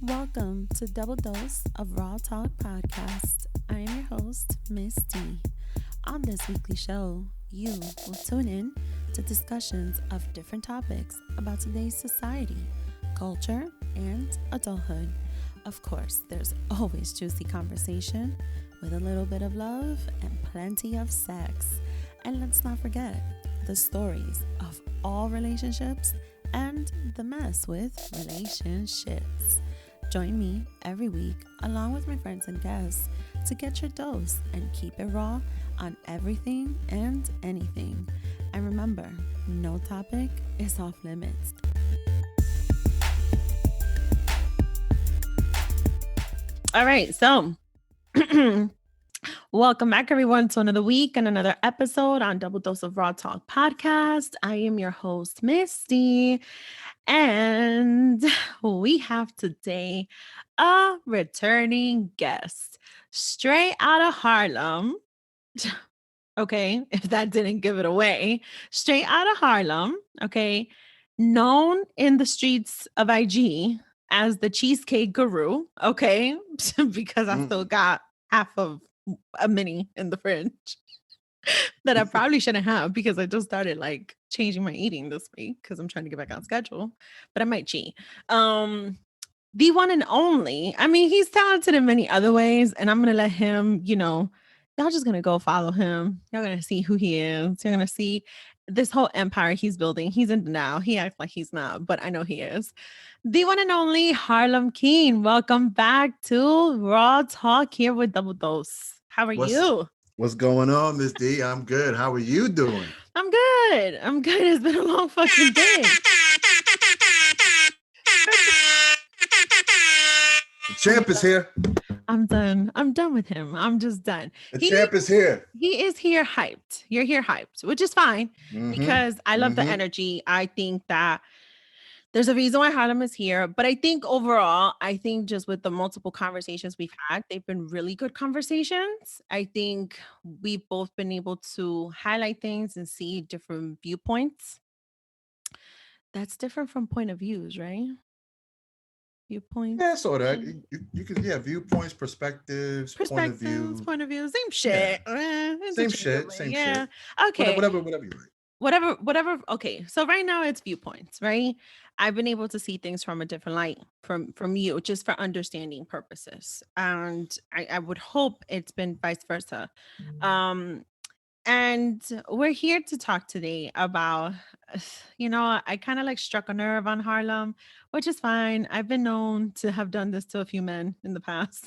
Welcome to Double Dose of Raw Talk podcast. I am your host, Miss D. On this weekly show, you will tune in to discussions of different topics about today's society, culture, and adulthood. Of course, there's always juicy conversation with a little bit of love and plenty of sex. And let's not forget the stories of all relationships and the mess with relationships. Join me every week along with my friends and guests to get your dose and keep it raw on everything and anything. And remember, no topic is off limits. All right, so welcome back, everyone, to another week and another episode on Double Dose of Raw Talk podcast. I am your host, Misty, and we have today a returning guest straight out of Harlem. Okay, if that didn't give it away, straight out of Harlem. Okay, known in the streets of IG as the cheesecake guru. Okay, because I still got half of a mini in the fridge that I probably shouldn't have because I just started like changing my eating this week because I'm trying to get back on schedule, but I might cheat. The one and only. I mean, he's talented in many other ways, and I'm gonna let him, y'all just gonna go follow him. Y'all gonna see who he is. You're gonna see this whole empire he's building. He's in denial. He acts like he's not, but I know he is. The one and only HarlemKing. Welcome back to Raw Talk here with Double Dose. How are you? What's going on, Miss D? I'm good. How are you doing? I'm good. It's been a long fucking day. The champ is here. I'm done. I'm done with him. I'm just done. The champ is here. He is here hyped. You're here hyped, which is fine because I love the energy. I think that there's a reason why Harlem is here. But I think overall, just with the multiple conversations we've had, they've been really good conversations. I think we've both been able to highlight things and see different viewpoints. That's different from point of views, right? Viewpoints. Yeah, sort of. You can, viewpoints, perspectives, point of view. Same shit. Yeah. Same shit. Okay. Whatever you like. Whatever. Okay. So right now it's viewpoints, right? I've been able to see things from a different light from you, just for understanding purposes. And I would hope it's been vice versa. And we're here to talk today about, I kind of like struck a nerve on Harlem, which is fine. I've been known to have done this to a few men in the past.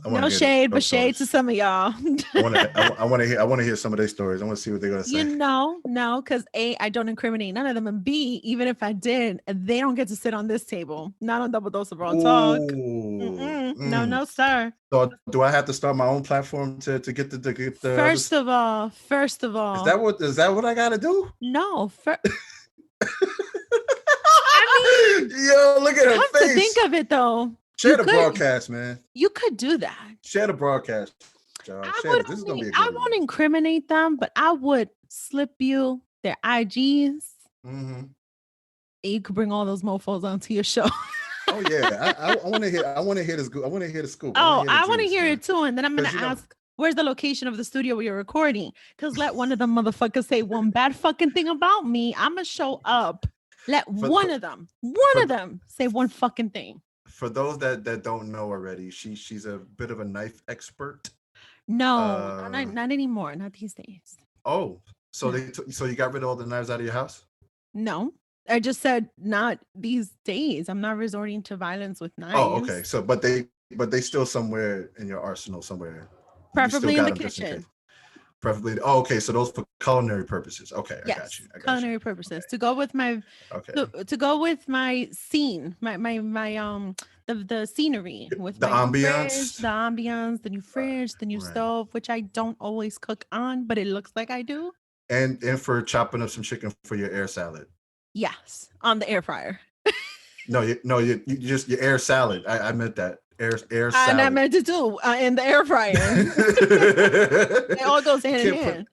No shade, but shade to some of y'all. I want to hear some of their stories. I want to see what they're gonna say. No, because A, I don't incriminate none of them, and B, even if I did, they don't get to sit on this table. Not on Double Dose of Raw Talk. No, sir. So do I have to start my own platform to get the First of all, is that what I gotta do? No. Yo, look at her come face. To think of it though. Share the broadcast, man. You could do that. Share the broadcast, y'all. This is gonna be a good I won't incriminate them, but I would slip you their IGs. And you could bring all those mofos onto your show. Oh yeah, I want to hear. I want to hear the scoop. I want to hear the scoop. I want to hear it too, and then I'm gonna ask, where's the location of the studio where you're recording? Because let one of them motherfuckers say one bad fucking thing about me, I'm gonna show up. Let one of them say one fucking thing. For those that don't know already, she's a bit of a knife expert. No, not anymore. Not these days. Oh, so so you got rid of all the knives out of your house? No, I just said not these days. I'm not resorting to violence with knives. Oh, okay. So, but they still somewhere in your arsenal somewhere. Preferably in the kitchen. Preferably. Oh, okay. So those for culinary purposes. Okay, yes, I got you. Culinary purposes. Okay. To go with my to go with my scene, the scenery with the ambiance, the new fridge, the new stove, which I don't always cook on, but it looks like I do. And for chopping up some chicken for your air salad. Yes, on the air fryer. you just your air salad. I meant that. Air salad. And I meant it too in the air fryer. It all goes hand in hand.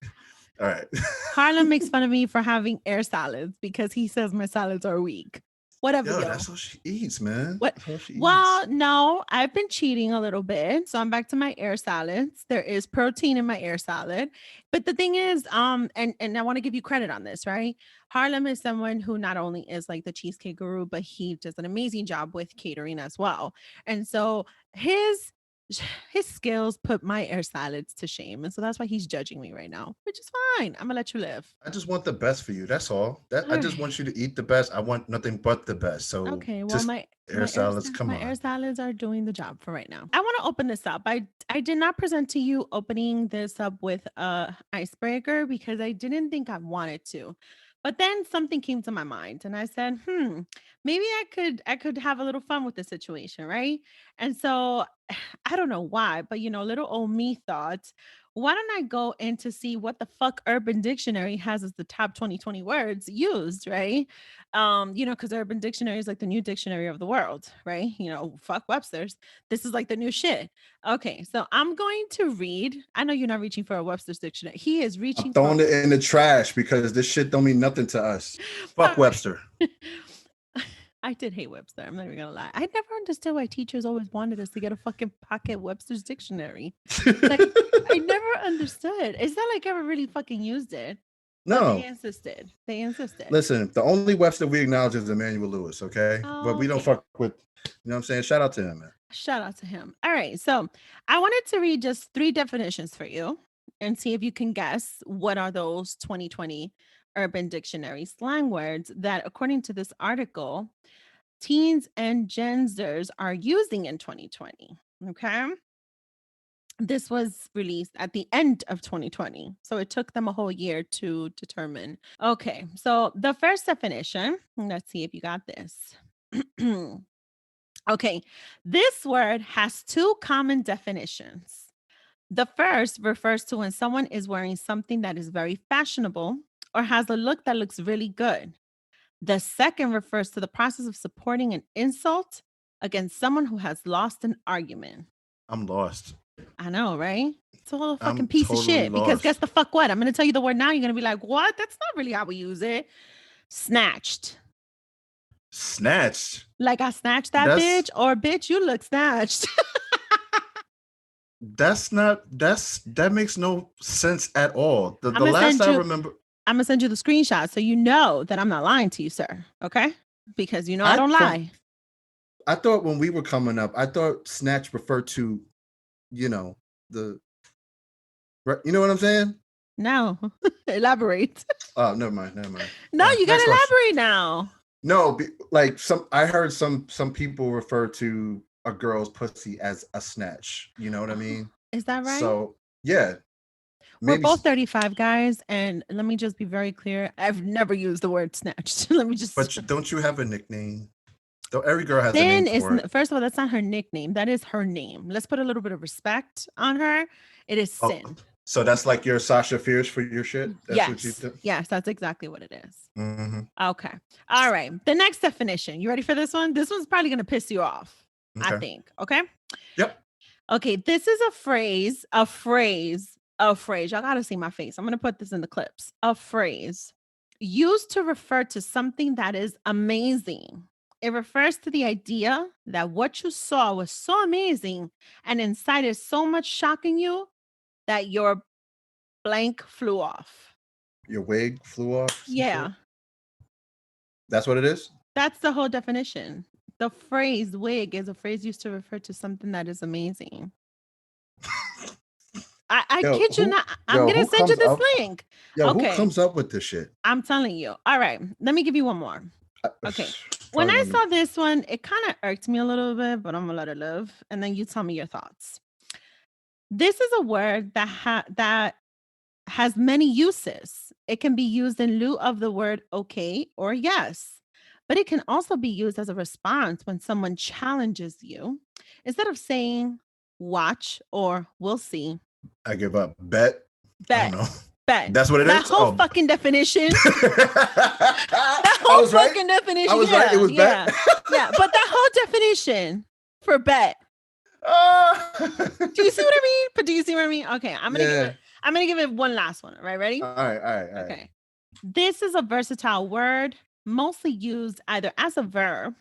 All right. Harlem makes fun of me for having air salads because he says my salads are weak. Whatever, Yo, yo. that's what she eats, man. What? That's what she eats. Well, no, I've been cheating a little bit. So I'm back to my air salads. There is protein in my air salad. But the thing is, and I want to give you credit on this, right? Harlem is someone who not only is like the cheesecake guru, but he does an amazing job with catering as well. And so his his skills put my air salads to shame. And so that's why he's judging me right now, which is fine. I'm gonna let you live. I just want the best for you. That's all. That I All just right. want you to eat the best. I want nothing but the best. So Okay, well, just my air salads. Come my air on. salads are doing the job for right now. I want to open this up. I did not present to you opening this up with a icebreaker because I didn't think I wanted to. But then something came to my mind and I said, maybe I could have a little fun with the situation, right? And so I don't know why, but little old me thought, why don't I go in to see what the fuck Urban Dictionary has as the top 2020 words used, right? Because Urban Dictionary is like the new dictionary of the world, right? Fuck Webster's. This is like the new shit. Okay, so I'm going to read. I know you're not reaching for a Webster's dictionary. He is I'm reaching for. throwing it in the trash because this shit don't mean nothing to us. All Fuck right. Webster. I did hate Webster. I'm not even gonna lie. I never understood why teachers always wanted us to get a fucking pocket Webster's dictionary. Like, I never understood. It's not like I ever really fucking used it. But they No. insisted. They insisted. Listen, the only Webster we acknowledge is Emmanuel Lewis, okay? But we don't Okay. fuck with, you know what I'm saying? Shout out to him, man. Shout out to him. All right. So I wanted to read just 3 definitions for you and see if you can guess what are those 2020 Urban Dictionary slang words that, according to this article, teens and Gen Zers are using in 2020. Okay. This was released at the end of 2020. So it took them a whole year to determine. Okay. So the first definition, let's see if you got this. Okay. This word has 2 common definitions. The first refers to when someone is wearing something that is very fashionable or has a look that looks really good. The second refers to the process of supporting an insult against someone who has lost an argument. I'm lost. I know, right? It's a little fucking I'm piece of totally shit because guess lost. the fuck what? I'm going to tell you the word now. You're going to be like, what? That's not really how we use it. Snatched. Snatched. Like I snatched that bitch or bitch, you look snatched. That makes no sense at all. The I'm gonna last send I you. remember, I'm gonna send you the screenshot so you know that I'm not lying to you, sir. Okay? Because I don't lie. I thought when we were coming up, I thought snatch referred to, you know, you know what I'm saying? No, elaborate. Oh, never mind. No, you gotta Next question. elaborate now. No, I heard some people refer to a girl's pussy as a snatch. You know what I mean? Is that right? So yeah, We're maybe. both 35 guys, and let me just be very clear. I've never used the word snatched. Let me just. But don't you have a nickname? Though every girl has a Sin name is for it. first of all, that's not her nickname. That is her name. Let's put a little bit of respect on her. It is Sin. Oh, so that's like your Sasha Fierce for your shit? That's what you do? Yes, that's exactly what it is. Mm-hmm. Okay. All right. The next definition. You ready for this one? This one's probably going to piss you off, Okay. I think. Okay. Yep. Okay. This is a phrase. Y'all got to see my face. I'm going to put this in the clips. A phrase used to refer to something that is amazing. It refers to the idea that what you saw was so amazing and incited so much shock in you that your blank flew off. Your wig flew off? Yeah. Shit? That's what it is? That's the whole definition. The phrase wig is a phrase used to refer to something that is amazing. I kid you not. I'm going to send you this link. Who comes up with this shit? I'm telling you. All right. Let me give you one more. Okay. When I saw this one, it kind of irked me a little bit, but I'm going to let it live. And then you tell me your thoughts. This is a word that has many uses. It can be used in lieu of the word okay or yes, but it can also be used as a response when someone challenges you. Instead of saying watch or we'll see. I give up. Bet. I don't know. Bet. That's what it is? That whole fucking definition. That whole fucking definition. I was right. It was bet. Yeah, but that whole definition for bet. Do you see what I mean? But do you see what I mean? Okay, I'm gonna give it one last one. All right, ready? All right. Okay. This is a versatile word mostly used either as a verb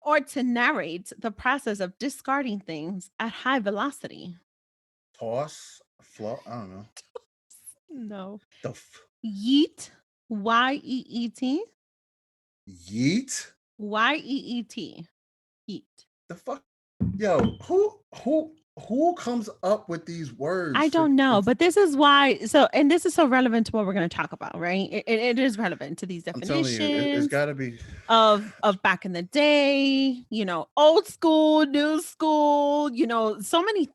or to narrate the process of discarding things at high velocity. Toss, flow. I don't know. No. The Yeet, Y-E-E-T, yeet. Y-E-E-T, yeet. The fuck. Yo, who comes up with these words I for? don't know, but this is why. So, and this is so relevant to what we're going to talk about, right? It is relevant to these I'm telling you, it's definitions got to be. of back in the day, old school, new school, so many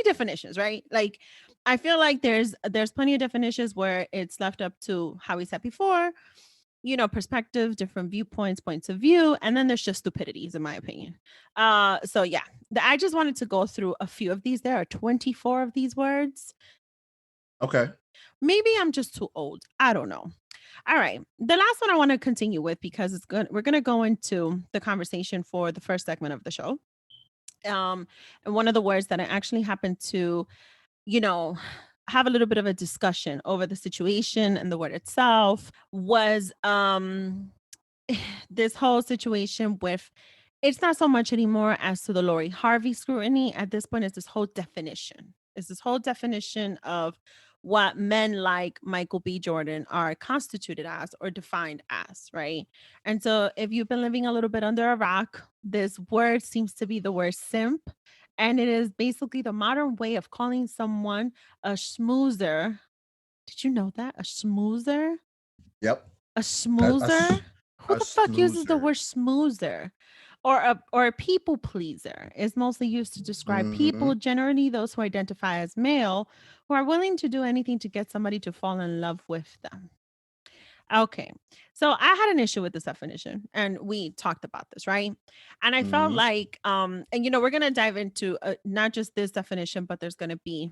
definitions, right? Like, I feel like there's plenty of definitions where it's left up to how we said before, perspective, different viewpoints, points of view, and then there's just stupidities, in my opinion. So yeah, I just wanted to go through a few of these. There are 24 of these words. Okay. Maybe I'm just too old. I don't know. All right. The last one I want to continue with because it's good. We're gonna go into the conversation for the first segment of the show. And one of the words that I actually happened to, you know, have a little bit of a discussion over the situation and the word itself was this whole situation with it's not so much anymore as to the Lori Harvey scrutiny. At this point, it's this whole definition. It's this whole definition of what men like Michael B. Jordan are constituted as or defined as, right? And so if you've been living a little bit under a rock, this word seems to be the word simp. And it is basically the modern way of calling someone a schmoozer. Did you know that? A schmoozer? Yep. A A, schmoozer? Who a the fuck uses the snoozer. word schmoozer? Or a people pleaser is mostly used to describe Mm-hmm. people, generally those who identify as male, who are willing to do anything to get somebody to fall in love with them. Okay. So I had an issue with this definition and we talked about this, right? And I felt Mm-hmm. like and we're going to dive into not just this definition, but there's going to be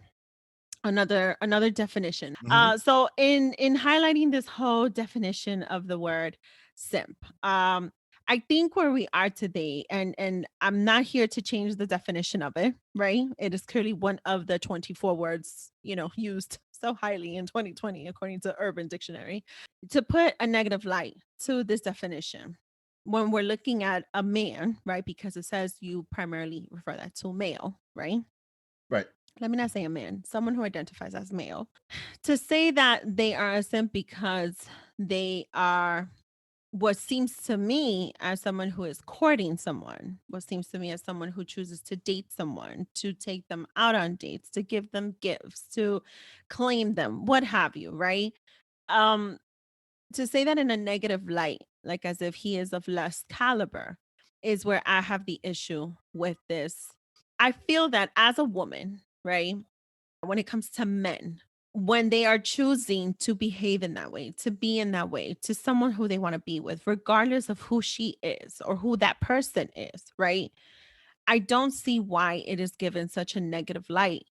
another definition. Mm-hmm. So in highlighting this whole definition of the word simp, I think where we are today, and I'm not here to change the definition of it, right? It is clearly one of the 24 words, used so highly in 2020 according to Urban Dictionary. To put a negative light to this definition when we're looking at a man, right? Because it says you primarily refer that to male, right? Right. Let me not say a man, someone who identifies as male, to say that they are a simp because they are what seems to me as someone who is courting someone, what seems to me as someone who chooses to date someone, to take them out on dates, to give them gifts, to claim them, what have you, right? Um, to say that in a negative light, like as if he is of less caliber, is where I have the issue with this. I feel that as a woman, right? When it comes to men, when they are choosing to behave in that way, to be in that way, to someone who they want to be with, regardless of who she is or who that person is, right? I don't see why it is given such a negative light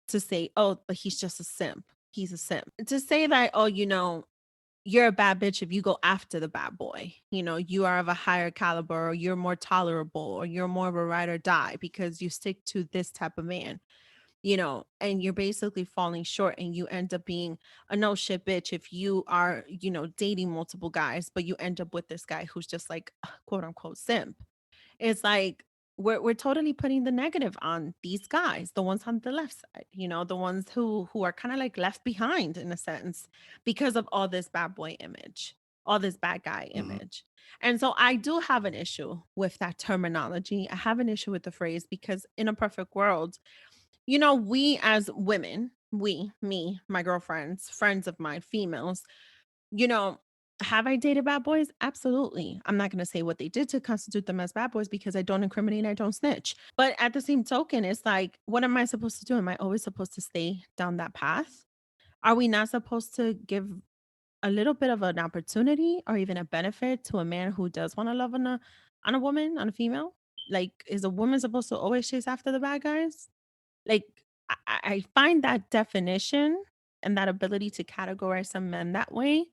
to say, oh, but he's just a simp. He's a simp. To say that, oh, you're a bad bitch if you go after the bad boy. You are of a higher caliber, or you're more tolerable, or you're more of a ride or die because you stick to this type of man, and you're basically falling short and you end up being a no shit bitch if you are, dating multiple guys, but you end up with this guy who's just like quote unquote simp. It's like we're totally putting the negative on these guys, the ones on the left side, the ones who are kind of like left behind in a sense because of all this bad boy image, all this bad guy Mm-hmm. image. And so I do have an issue with that terminology. I have an issue with the phrase because in a perfect world, we as women, me, my girlfriends, friends of mine, females, you know, have I dated bad boys? Absolutely. I'm not going to say what they did to constitute them as bad boys because I don't incriminate, I don't snitch. But at the same token, it's like, what am I supposed to do? Am I always supposed to stay down that path? Are we not supposed to give a little bit of an opportunity or even a benefit to a man who does want to love on a woman, on a female? Like, is a woman supposed to always chase after the bad guys? Like, I find that definition and that ability to categorize some men that way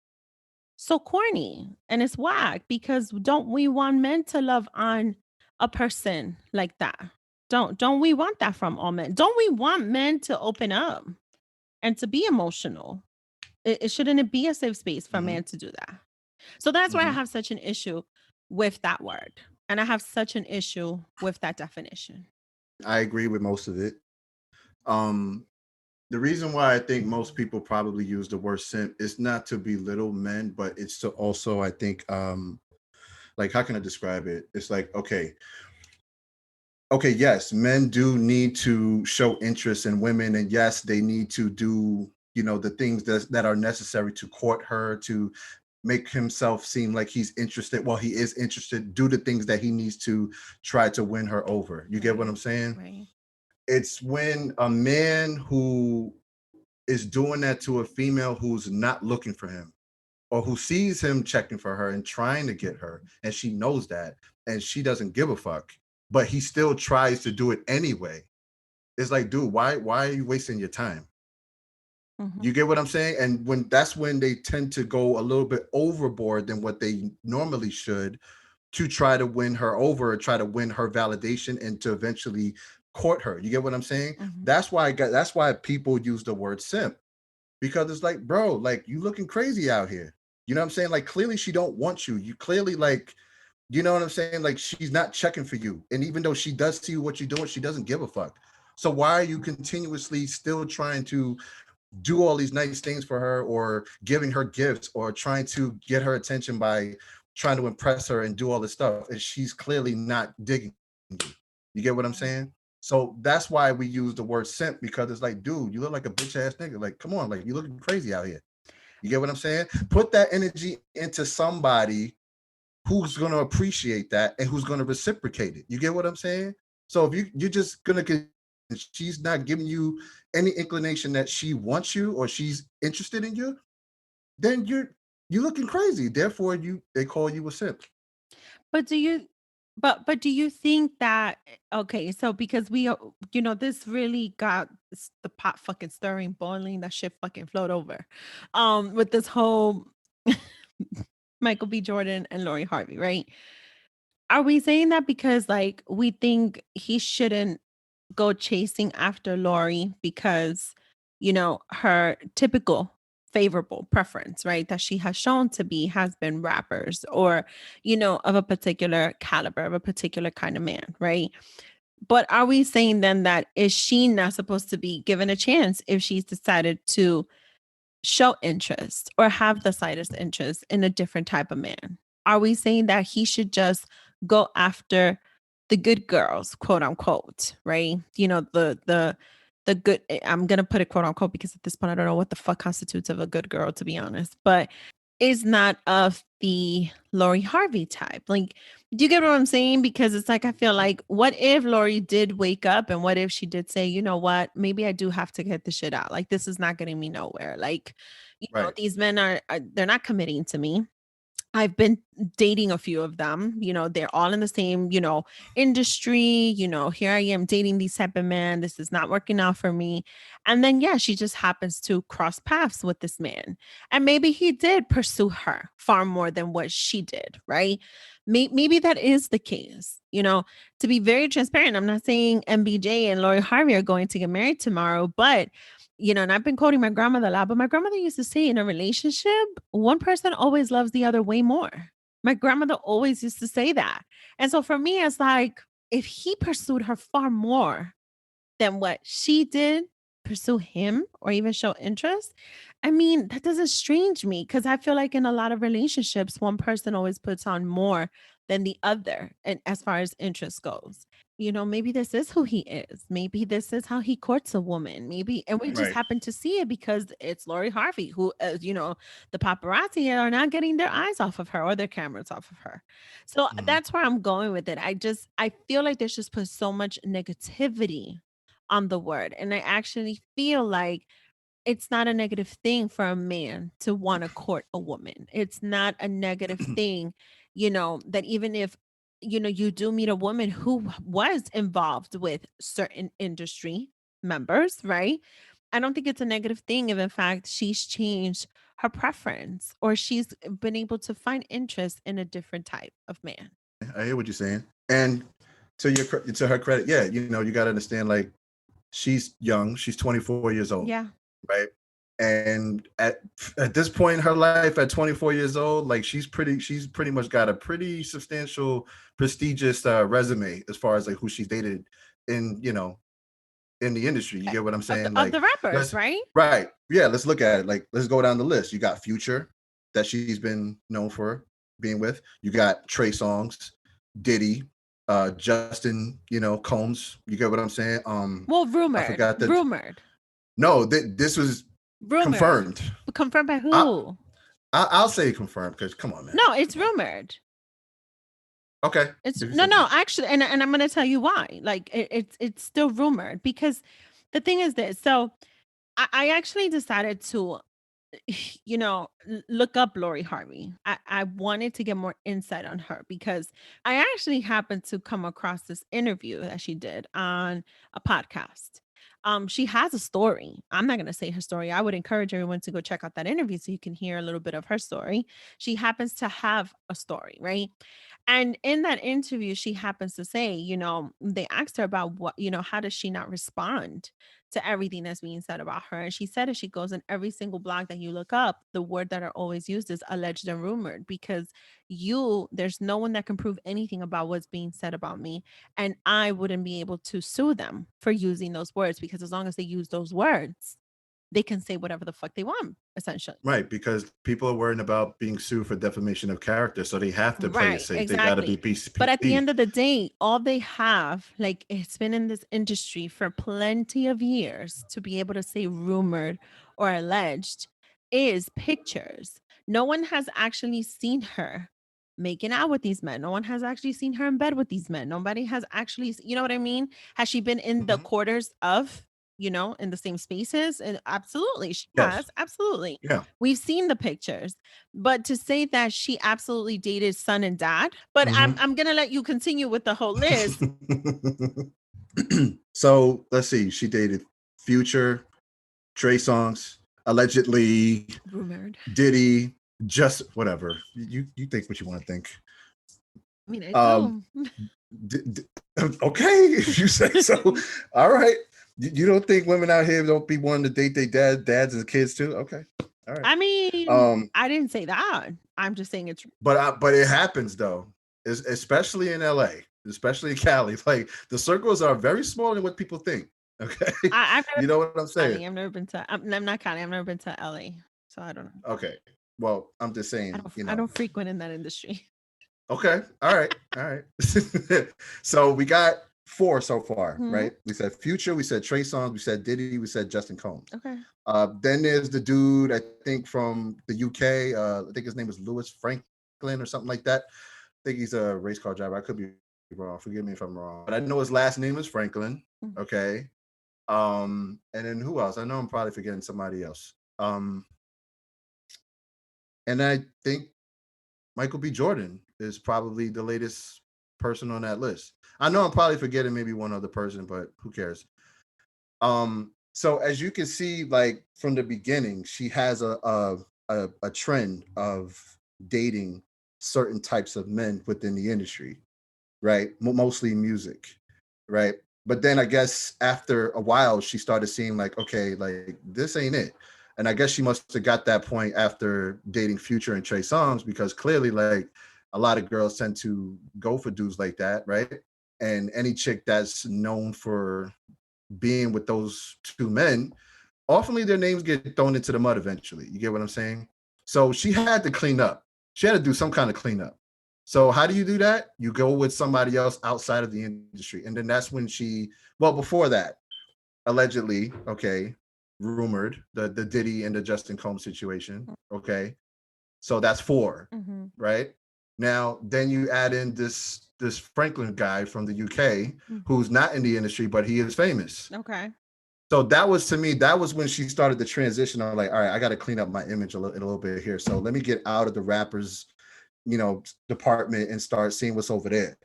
so corny and it's whack because don't we want men to love on a person like that? Don't we want that from all men? Don't we want men to open up and to be emotional? It shouldn't it be a safe space for a Mm-hmm. man to do that? So that's why I Mhm. have such an issue with that word. And I have such an issue with that definition. I agree with most of it. Um, the reason why I think most people probably use the word simp is not to belittle men, but it's to also, I think, like, how can I describe it? It's like, okay, yes, men do need to show interest in women, and yes, they need to do, the things that are necessary to court her, to make himself seem like he's interested. Well, he is interested. Do the things that he needs to try to win her over. You get what I'm Right. saying? Right. It's when a man who is doing that to a female who's not looking for him, or who sees him checking for her and trying to get her, and she knows that, and she doesn't give a fuck, but he still tries to do it anyway. It's like, dude, why are you wasting your time? Mhm. You get what I'm saying? And when they tend to go a little bit overboard than what they normally should, to try to win her over, or try to win her validation, and to eventually court her. You get what I'm saying? Mhm. That's why people use the word simp, because it's like, bro, like, you looking crazy out here. You know what I'm saying? Like, clearly she don't want you. You clearly, like, you know what I'm saying? Like, she's not checking for you. And even though she does see what you're doing, she doesn't give a fuck. So why are you continuously still trying to do all these nice things for her, or giving her gifts, or trying to get her attention by trying to impress her and do all this stuff, and she's clearly not digging you? You get what I'm Right. saying? So that's why we use the word simp, because it's like, dude, you look like a bitch ass nigga. Like, come on, like, you looking crazy out here. You get what I'm saying? Put that energy into somebody who's going to appreciate that and who's going to reciprocate it. You get what I'm saying? So if you're just going to, she's not giving you any inclination that she wants you or she's interested in you, then you're looking crazy. Therefore, they call you a simp. But do you but do you think that okay, so because this really got the pot fucking stirring, boiling, that shit fucking flowed over. With this whole Michael B. Jordan and Lori Harvey, right? Are we saying that because like we think he shouldn't go chasing after Lori because, her typical favorable preference, right? That she has shown to be has been rappers or, of a particular caliber, of a particular kind of man, right? But are we saying then that is she not supposed to be given a chance if she's decided to show interest or have the slightest interest in a different type of man? Are we saying that he should just go after the good girls, quote unquote, right? The good I'm gonna put it quote unquote because at this point I don't know what the fuck constitutes of a good girl, to be honest, but is not of the Lori Harvey type. Like, do you get what I'm saying? Because it's like I feel like, what if Lori did wake up and what if she did say, you know what, maybe I do have to get the shit out. Like, this is not getting me nowhere. Like, Right. these men are they're not committing to me. I've been dating a few of them, they're all in the same, industry, here I am dating these type of men. This is not working out for me. And then, yeah, she just happens to cross paths with this man. And maybe he did pursue her far more than what she did, right? Maybe that is the case, to be very transparent. I'm not saying MBJ and Lori Harvey are going to get married tomorrow, but and I've been quoting my grandmother a lot, but my grandmother used to say in a relationship, one person always loves the other way more. My grandmother always used to say that. And so for me, it's like, if he pursued her far more than what she did, pursue him or even show interest, I mean, that doesn't strange me because I feel like in a lot of relationships, one person always puts on more than the other. And as far as interest goes, maybe this is who he is. Maybe this is how he courts a woman. Maybe, and we just Right. happen to see it because it's Lori Harvey, who, the paparazzi are not getting their eyes off of her or their cameras off of her. So Mhm. that's where I'm going with it. I feel like there's just put so much negativity on the word. And I actually feel like it's not a negative thing for a man to want to court a woman. It's not a negative thing, that even if, you do meet a woman who was involved with certain industry members, right? I don't think it's a negative thing if, in fact, she's changed her preference or she's been able to find interest in a different type of man. I hear what you're saying. And to her credit, yeah, you got to understand, like, she's young. She's 24 years old, Yeah. right? And at this point in her life, at 24 years old, like she's pretty much got a pretty substantial, prestigious resume as far as like who she's dated in, in the industry. You get what I'm saying? Of Like, the rappers, let's right? right, yeah. Let's look at it. Like, let's go down the list. You got Future, that she's been known for being with. You got Trey Songz, Diddy, Justin, Combs. You get what I'm saying? Well, I rumored, forgot that. rumored, No, this was rumored. confirmed. Confirmed by I, who? I'll say confirmed because come on, man. No, it's Come on. rumored. Okay. It's no, actually, and I'm going to tell you why. Like it's still rumored because the thing is this. So I actually decided to, look up Lori Harvey. I wanted to get more insight on her because I actually happened to come across this interview that she did on a podcast. She has a story. I'm not going to say her story. I would encourage everyone to go check out that interview so you can hear a little bit of her story. She happens to have a story, right? And in that interview, she happens to say, they asked her about what, how does she not respond to everything that's being said about her? And she said, if she goes in every single blog that you look up, the word that are always used is alleged and rumored because there's no one that can prove anything about what's being said about me. And I wouldn't be able to sue them for using those words because as long as they use those words, they can say whatever the fuck they want, essentially. Right, because people are worrying about being sued for defamation of character, so they have to play it Right, safe. They got to be exactly. But at the PCP. end of the day, all they have, like it's been in this industry for plenty of years to be able to say rumored or alleged is pictures. No one has actually seen her making out with these men. No one has actually seen her in bed with these men. Nobody has actually, you know what I mean? Has she been in the Mhm. quarters of, in the same spaces? And absolutely, she Yes. has. Absolutely. Yeah. We've seen the pictures. But to say that she absolutely dated son and dad, but Mhm. I'm gonna let you continue with the whole list. So let's see. She dated Future, Trey Songz, allegedly Rumored. Diddy, just whatever. You think what you want to think. I mean, I Um, do. okay, if you say so. All right. You don't think women out here don't be wanting to date their dads and kids too? Okay. All right. I mean, I didn't say that. I'm just saying it's But it happens though, especially in LA, especially in Cali. Like the circles are very small than what people think. Okay, I've never you know what I'm been to saying? Cali. I've never been to I'm not Cali. I've never been to LA. So I don't know. Okay, well, I'm just saying, I don't frequent in that industry. Okay, all right, all right. So we got 4 so far, Mhm. right? We said Future, we said Trey Songz, we said Diddy, we said Justin Combs. Okay. Then there's the dude I think from the UK. I think his name is Lewis Franklin or something like that. I think he's a race car driver. I could be wrong. Forgive me if I'm wrong. But I know his last name is Franklin. Mm. Okay. And then who else? I know I'm probably forgetting somebody else. And I think Michael B. Jordan is probably the latest person on that list. I know I'm probably forgetting maybe one other person, but who cares? So as you can see, like from the beginning, she has a trend of dating certain types of men within the industry, right? Mostly music, right? But then I guess after a while, she started seeing like, okay, like this ain't it. And I guess she must have got that point after dating Future and Trey Songz because clearly, like a lot of girls tend to go for dudes like that, right? And any chick that's known for being with those 2 men, oftenly their names get thrown into the mud eventually. You get what I'm saying? So she had to clean up. She had to do some kind of cleanup. So how do you do that? You go with somebody else outside of the industry. And then that's when before that, allegedly, okay, rumored, the Diddy and the Justin Combs situation. Okay. So that's 4, Mm-hmm. right? Now, then you add in this Franklin guy from the UK Mm-hmm. who's not in the industry, but he is famous. Okay. So that was to me, that was when she started the transition. I'm like, all right, I got to clean up my image a little bit here. So let me get out of the rappers, department and start seeing what's over there.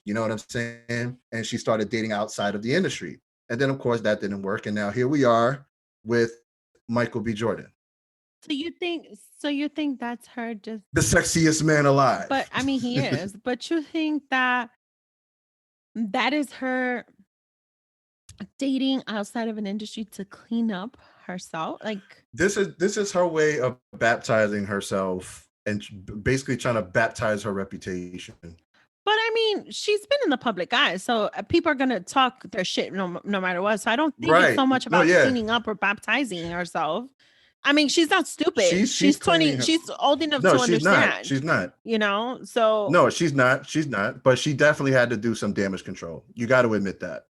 You know what I'm saying? And she started dating outside of the industry. And then, of course, that didn't work. And now here we are with Michael B. Jordan, So you think that's her just the sexiest man but alive. I mean he is. But you think that is her dating outside of an industry to clean up herself? Like, this is her way of baptizing herself and basically trying to baptize her reputation. but I mean, she's been in the public eye, so people are gonna talk their shit no matter what. So I don't think it's Right. so much No, about yeah. cleaning up or baptizing herself. I mean, she's not stupid. She's She's cleaning 20. her. She's old enough No, to she's not. understand. She's not. You know, so No, she's not. She's not. But she definitely had to do some damage control. You got to admit that.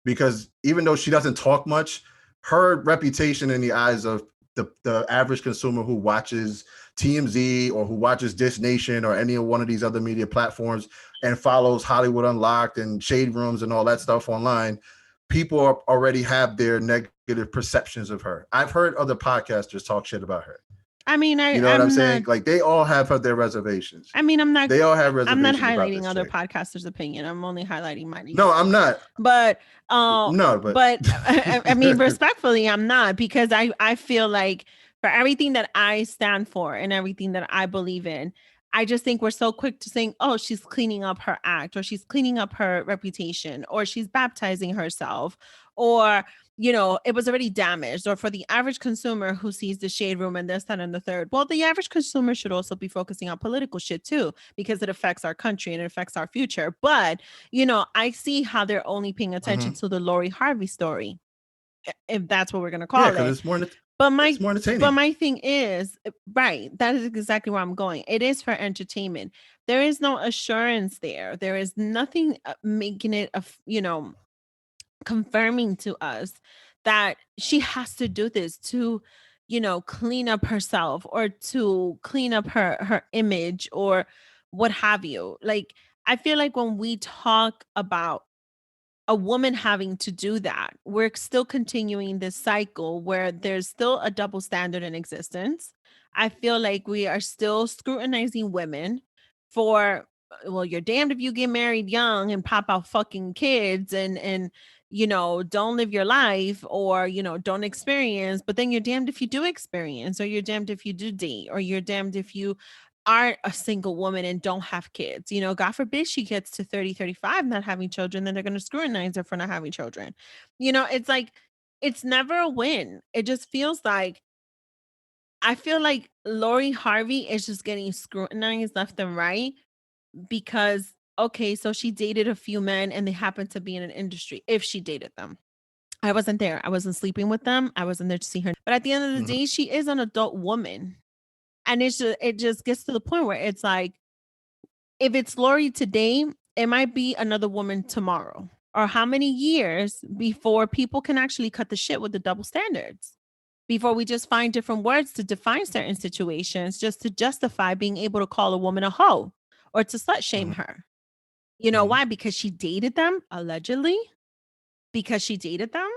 Because even though she doesn't talk much, her reputation in the eyes of the average consumer who watches TMZ or who watches Dish Nation or any one of these other media platforms and follows Hollywood Unlocked and Shade Rooms and all that stuff online, people already have their negative perceptions of her. I've heard other podcasters talk shit about her. I mean, You know what I'm I'm saying? not. Like they all have their reservations. I mean, They all have I'm not reservations about highlighting this other chick. podcasters' opinion. I'm only highlighting mine. No, I'm not. But No, but I mean, respectfully, I'm not, because I feel like for everything that I stand for and everything that I believe in, I just think we're so quick to saying, oh, she's cleaning up her act, or she's cleaning up her reputation, or she's baptizing herself, or it was already damaged. Or for the average consumer who sees the shade room and this, that, and the third. Well, the average consumer should also be focusing on political shit too, because it affects our country and it affects our future. But, I see how they're only paying attention to the Lori Harvey story, if that's what we're going to yeah, call because it. it's more But it's more entertaining. but my thing is, right, that is exactly where I'm going. It is for entertainment. There is no assurance there. There is nothing making it, confirming to us that she has to do this to, clean up herself, or to clean up her image, or what have you. Like, I feel like when we talk about a woman having to do that, we're still continuing this cycle where there's still a double standard in existence. I feel like we are still scrutinizing women for, well, you're damned if you get married young and pop out fucking kids, and don't live your life, or don't experience, but then you're damned if you do experience, or you're damned if you do date, or you're damned if you are a single woman and don't have kids. God forbid she gets to 30, 35 not having children, then they're going to scrutinize her for not having children. It's like, it's never a win. It just feels like, I feel like Lori Harvey is just getting scrutinized left and right, because, okay, so she dated a few men and they happened to be in an industry. If she dated them, I wasn't there. I wasn't sleeping with them. I wasn't there to see her. But at the end of the day, she is an adult woman. And it just gets to the point where it's like, if it's Lori today, it might be another woman tomorrow. Or how many years before people can actually cut the shit with the double standards? Before we just find different words to define certain situations just to justify being able to call a woman a hoe, or to slut shame her. Why? Because she dated them, allegedly. Because she dated them.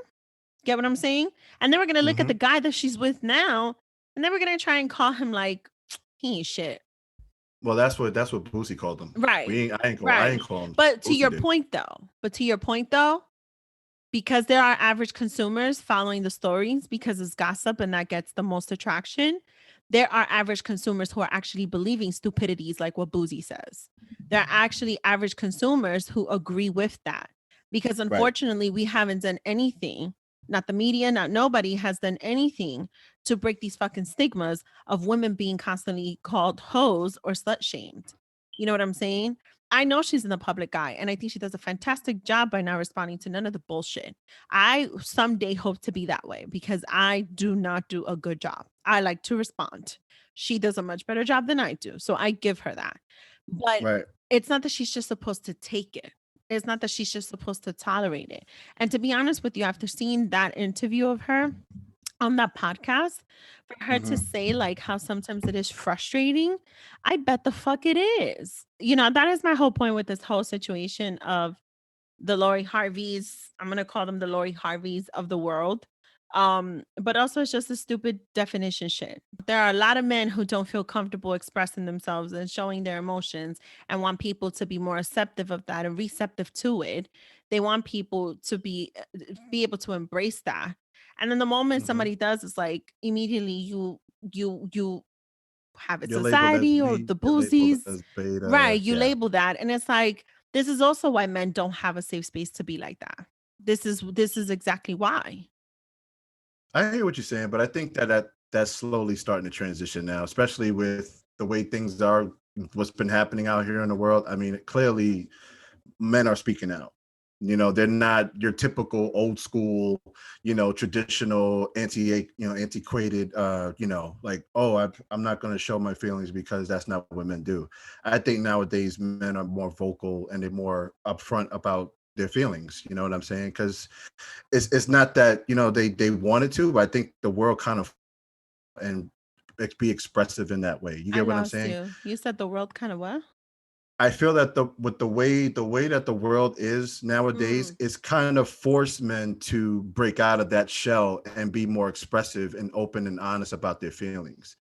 Get what I'm saying? And then we're going to look at the guy that she's with now, and then we're going to try and call him like, he ain't shit. Well, that's what Boosie called him. Right. I ain't call him. But to your point though, because there are average consumers following the stories because it's gossip and that gets the most attraction, there are average consumers who are actually believing stupidities like what Boosie says. There are actually average consumers who agree with that, because unfortunately we haven't done anything. Not the media, not nobody has done anything to break these fucking stigmas of women being constantly called hoes or slut shamed. You know what I'm saying? I know she's in the public eye, and I think she does a fantastic job by not responding to none of the bullshit. I someday hope to be that way, because I do not do a good job. I like to respond. She does a much better job than I do. So I give her that. But it's not that she's just supposed to take it. It's not that she's just supposed to tolerate it. And to be honest with you, after seeing that interview of her on that podcast, for her to say like how sometimes it is frustrating, I bet the fuck it is. That is my whole point with this whole situation of the Lori Harveys. I'm gonna call them the Lori Harveys of the world. But also it's just a stupid definition shit. There are a lot of men who don't feel comfortable expressing themselves and showing their emotions, and want people to be more receptive of that and receptive to it. They want people to be able to embrace that. And then the moment somebody does, it's like immediately you have it You're labeled as society or weak, the you're labeled boozies. as beta. Right. You label that. And it's like, this is also why men don't have a safe space to be like that. This is exactly why. I hear what you're saying, but I think that's slowly starting to transition now, especially with the way things are, what's been happening out here in the world. I mean, clearly men are speaking out. They're not your typical old school, traditional antiquated, like, oh, I'm not going to show my feelings because that's not what men do. I think nowadays men are more vocal and they're more upfront about their feelings. You know what I'm saying? Because it's not that they wanted to, but I think the world kind of and be expressive in that way. You I get what I'm lost saying? you. You said the world kind of what? I feel that the way that the world is nowadays Mm, is kind of forced men to break out of that shell and be more expressive and open and honest about their feelings.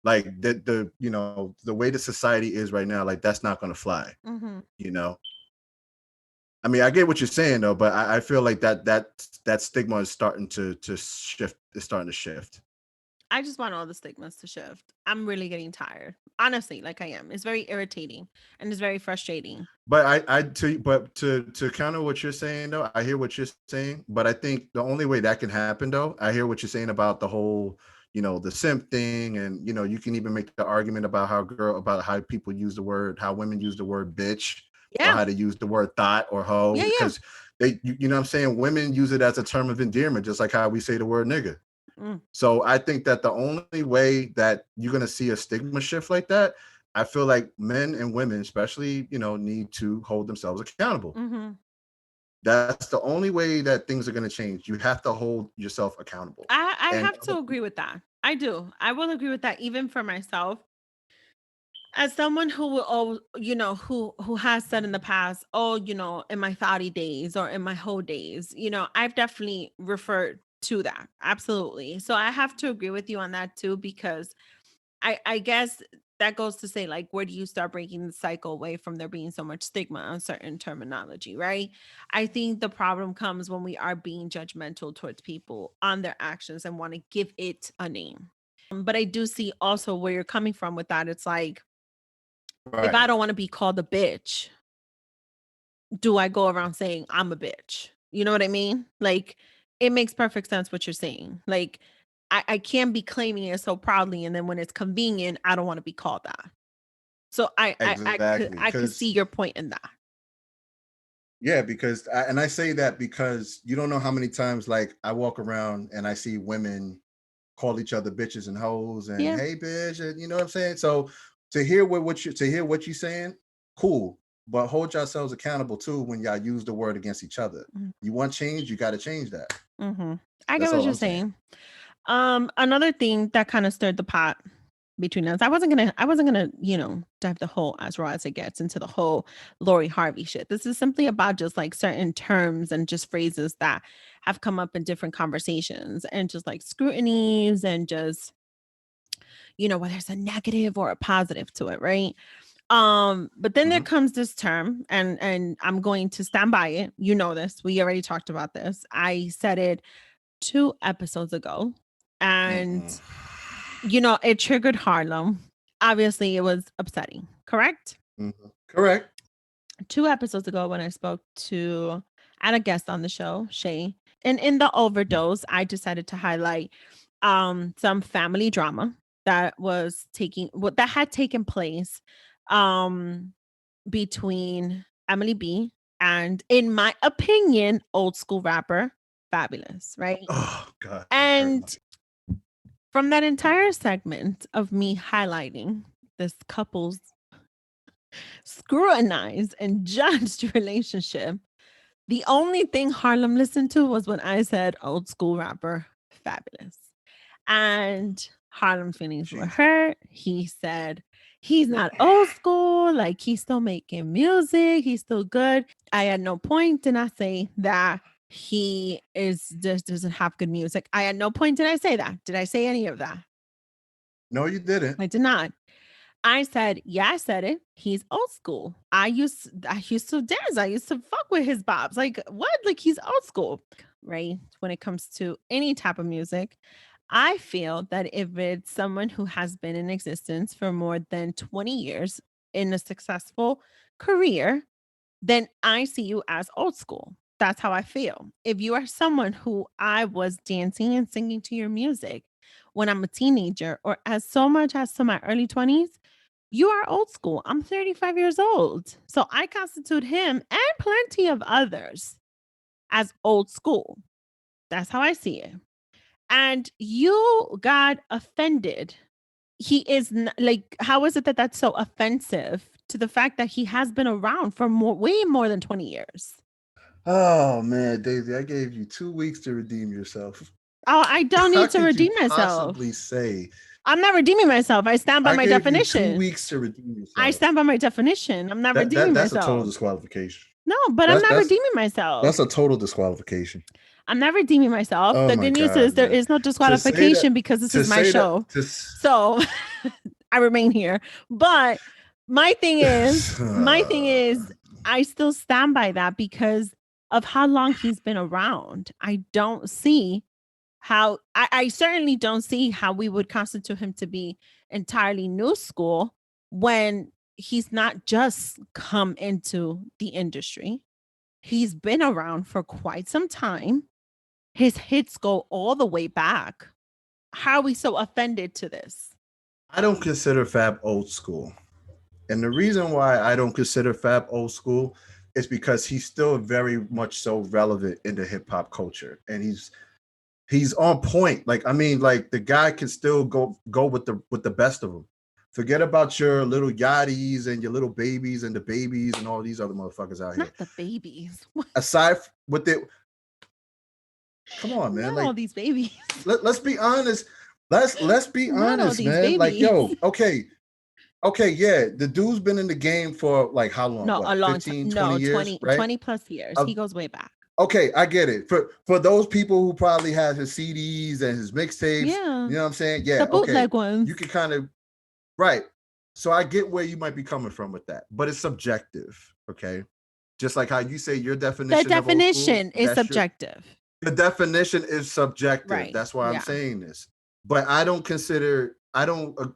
Like the way the society is right now, like that's not gonna fly, hmm you know. I mean, I get what you're saying though, but I feel like that stigma is starting to shift. Is starting to shift. I just want all the stigmas to shift. I'm really getting tired. Honestly, like I am. It's very irritating and it's very frustrating. But to counter what you're saying though, I hear what you're saying, but I think the only way that can happen though, I hear what you're saying about the whole, the simp thing, and you can even make the argument about about how people use the word, how women use the word bitch, or Yeah. how to use the word thought or hoe, Yeah. Yeah. because you know what I'm saying, women use it as a term of endearment, just like how we say the word nigga. Mm, So I think that the only way that you're gonna see a stigma shift like that, I feel like men and women, especially, need to hold themselves accountable. hmm That's the only way that things are gonna change. You have to hold yourself accountable. I And have to agree with that. I do. I will agree with that even for myself. As someone who will always, who has said in the past, oh, in my thoughty days or in my whole days, I've definitely referred to that. Absolutely. So I have to agree with you on that too, because I guess that goes to say, like, where do you start breaking the cycle away from there being so much stigma on certain terminology, right? I think the problem comes when we are being judgmental towards people on their actions and want to give it a name. But I do see also where you're coming from with that. It's like, if I right, don't want to be called a bitch, do I go around saying I'm a bitch? You know what I mean? Like, it makes perfect sense what you're saying. Like, I can't be claiming it so proudly, and then when it's convenient, I don't want to be called that. So exactly. I could see Because your point in that. yeah, because and I say that because you don't know how many times like I walk around and I see women call each other bitches and hoes and Yeah. hey bitch, and you know what I'm saying. So to hear what you're saying, cool, but hold yourselves accountable too when y'all use the word against each other. You want change, you got to change that. Mm-hmm. I get That's what all you're I'm saying. saying. Another thing that kind of stirred the pot between us. I wasn't gonna, dive the whole as raw as it gets into the whole Lori Harvey shit. This is simply about just like certain terms and just phrases that have come up in different conversations and just like scrutinies and just, whether it's a negative or a positive to it, right? But then there Mhm. comes this term, and I'm going to stand by it. You know this. We already talked about this. I said it 2 episodes ago. And Mm-mm. it triggered Harlem. Obviously, it was upsetting, correct? Mhm. Correct. 2 episodes ago, when I spoke to, I had a guest on the show, Shay, and in the overdose, I decided to highlight some family drama that had taken place um between Emily B and, in my opinion, old school rapper Fabulous, right? Oh God, that hurt my. And from that entire segment of me highlighting this couple's scrutinized and judged relationship, the only thing Harlem listened to was when I said old school rapper Fabulous. And Harlem's feelings were Jesus. hurt. He said he's not old school, like he's still making music, he's still good. I at no point did I say that he is just doesn't have good music. I at no point did I say that. Did I say any of that? No, you didn't. I did not. I said, yeah, I said it. He's old school. I used to dance. I used to fuck with his bobs. Like what? Like he's old school, right? When it comes to any type of music, I feel that if it's someone who has been in existence for more than 20 years in a successful career, then I see you as old school. That's how I feel. If you are someone who I was dancing and singing to your music when I'm a teenager or as so much as to my early 20s, you are old school. I'm 35 years old. So I constitute him and plenty of others as old school. That's how I see it. And you got offended. He is like, how is it that that's so offensive to the fact that he has been around for way more than 20 years? Oh man, Daisy, I gave you 2 weeks to redeem yourself. Oh, I don't How need to could you redeem myself. possibly say I'm not redeeming myself. I stand by I my gave you two definition. weeks to redeem I yourself? stand by my definition. I'm not redeeming That's a total myself. disqualification. No, but I'm That's not that's redeeming myself. that's a total disqualification. I'm not redeeming myself. Oh The my good news is god, there man. is no To say that disqualification because this to is my say that show. to So I remain here. But my thing is, I still stand by that because of how long he's been around. I don't see how, I certainly don't see how we would constitute him to be entirely new school when he's not just come into the industry. He's been around for quite some time. His hits go all the way back. How are we so offended to this? I don't consider Fab old school. And the reason why I don't consider Fab old school is because he's still very much so relevant in the hip hop culture. And he's on point. Like, I mean, like the guy can still go with the best of them. Forget about your little yachties and your little babies and the babies and all these other motherfuckers out here. Not the babies. Aside with the, come on, man. Not Like, all these babies. let's be honest. Let's be Not all honest, these man. Like, babies. yo, okay, yeah. The dude's been in the game for like how long? No, a What, long 15, time. 20 No, years, 20, right? 20 plus years. He goes way back. Okay, I get it. For those people who probably have his CDs and his mixtapes, Yeah. you know what I'm saying? The Yeah, okay. bootleg ones. You can kind of right. So I get where you might be coming from with that, but it's subjective, okay? Just like how you say your The definition of old school, definition is subjective. the definition is subjective. Right. That's why I'm Yeah. saying this. But I don't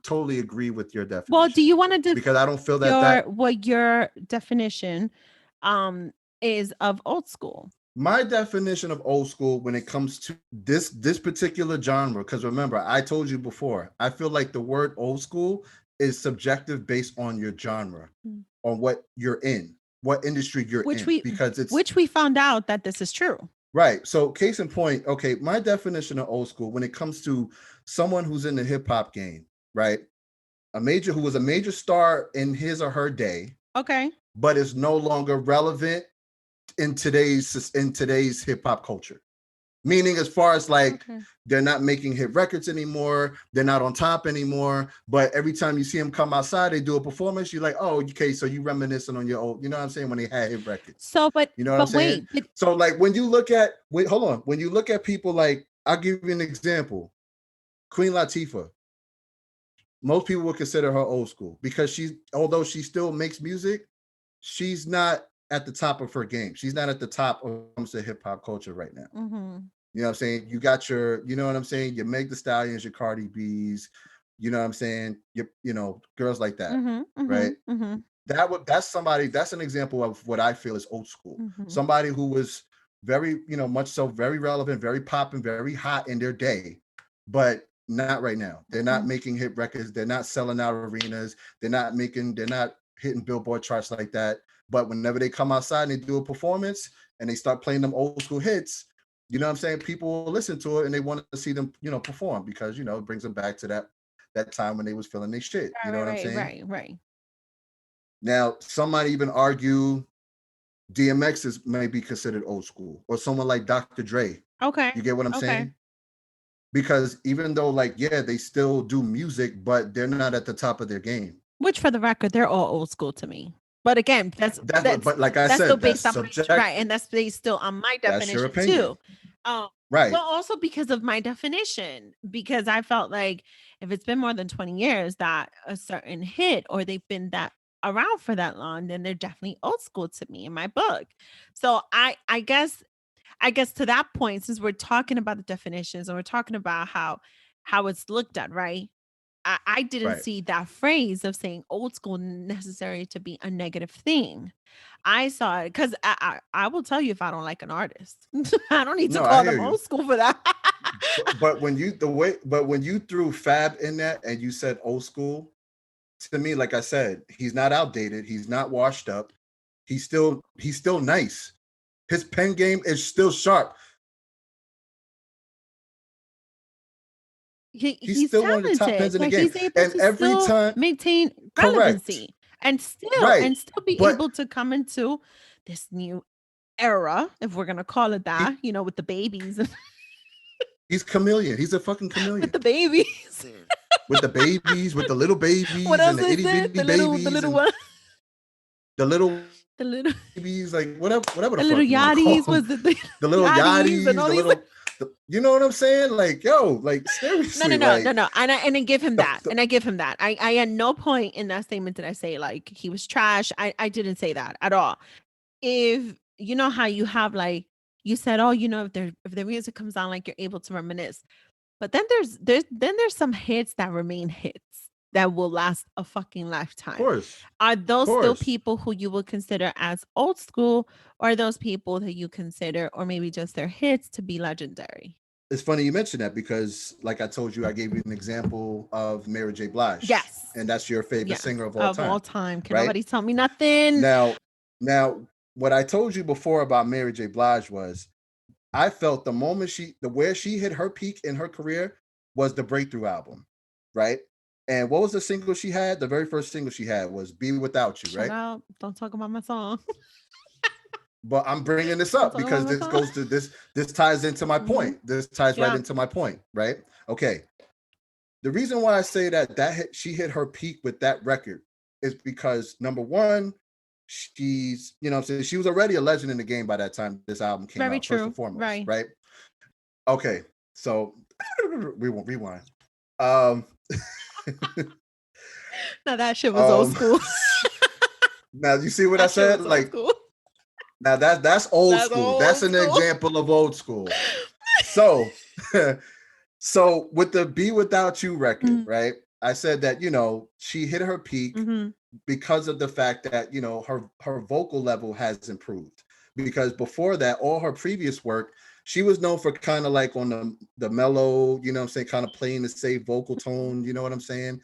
totally agree with your definition. Well, do you want to because I don't feel that what your definition is of old school? my definition of old school when it comes to this particular genre, because remember, I told you before, I feel like the word old school is subjective based on your genre, on what you're in, what industry you're in, because it's which we found out that this is true. Right. So case in point, okay, my definition of old school when it comes to someone who's in the hip hop game, right? Who was a major star in his or her day, okay, but is no longer relevant in today's hip hop culture. Meaning, as far as like they're not making hit records anymore, they're not on top anymore. But every time you see them come outside, they do a performance. You're like, oh, okay, so you reminiscing on your old, you know what I'm saying, when they had hit records. So, but you know what I'm saying? So, like when you look at when you look at people like, I'll give you an example, Queen Latifah. Most people would consider her old school because although she still makes music, she's not at the top of her game. She's not at the top when it comes to hip hop culture right now. Mm-hmm. You know what I'm saying? You got your, you know what I'm saying? Your Meg Thee Stallions, your Cardi B's, you know what I'm saying? Girls like that, right? Mm-hmm. That's an example of what I feel is old school. Somebody who was very, much so very relevant, very popping, very hot in their day, but not right now. They're not making hit records. They're not selling out arenas. They're not hitting Billboard charts like that. But whenever they come outside and they do a performance and they start playing them old school hits, you know what I'm saying? People will listen to it and they want to see them, perform because, it brings them back to that time when they was feeling their shit. You know what I'm saying? Right. Now, some might even argue DMX may be considered old school, or someone like Dr. Dre. Okay. You get what I'm saying? Because even though, like, yeah, they still do music, but they're not at the top of their game. Which, for the record, they're all old school to me. But again, that's but like I said, still based that's on right, and that's based still on my definition too. Right. But also because of my definition, because I felt like if it's been more than 20 years that a certain hit or they've been that around for that long, then they're definitely old school to me in my book. So I guess to that point, since we're talking about the definitions and we're talking about how it's looked at, right? I didn't see that phrase of saying old school necessary to be a negative thing. I saw it because I will tell you if I don't like an artist. I don't need to No, I call hear them you. old school for that. But when you threw Fab in that and you said old school, to me, like I said, he's not outdated. He's not washed up. He's still nice. His pen game is still sharp. He's He's still one of the top talented. pens in the Yeah, game. he's able And to every still time, maintain correct, relevancy right. and still be But able to come into this new era, if we're gonna call it he that, with the babies and he's chameleon. He's a fucking with chameleon. the babies. With the babies, with the little What babies and else the is itty it? bitty babies The little and one, the little the little babies, like whatever the the little fuck you want to call yachties. them. Was it the The little yachties and yachties, all the these? little, you know what I'm saying? Like, yo, like No, no, seriously, no, no, like no. And I give him that. the And I give him that. I at no point in that statement did I say like he was trash. I didn't say that at all. If you know how you have like you said, oh, if the music comes on, like you're able to reminisce. But then there's some hits that remain hits that will last a fucking lifetime. Are of those still course. people who you would consider as old school, or are those people that you consider, or maybe just their hits to be legendary? It's funny you mentioned that because, like I told you, I gave you an example of Mary J. Blige, Yes. and that's your favorite Yes. singer of all Of all time, time. Can right? nobody tell me nothing? Now, now, what I told you before about Mary J. Blige was I felt the moment where she hit her peak in her career was the Breakthrough album, right? And what was the single she had? The very first single she had was "Be Without You," Shut right? up. Don't talk about my song. But I'm bringing this Don't up talk about because my this song. goes to this. This ties into my Hmm. point. This ties right Yeah. into my point, right? Okay. The reason why I say she hit her peak with that record is because number one, she's what I'm saying, she was already a legend in the game by that time this album came Very out, first true. and foremost, Right. right? Okay, so we won't rewind. Um, Now that shit was old school. now you see what I That shit said? was old Like school. now that's old That's school. That's old an school. example of old school. So so with the Be Without You record, Mm. right? I said that, she hit her peak Mm-hmm. because of the fact that, her vocal level has improved. Because before that, all her previous work, she was known for kind of like on the mellow, you know what I'm saying, kind of playing the safe vocal tone, you know what I'm saying?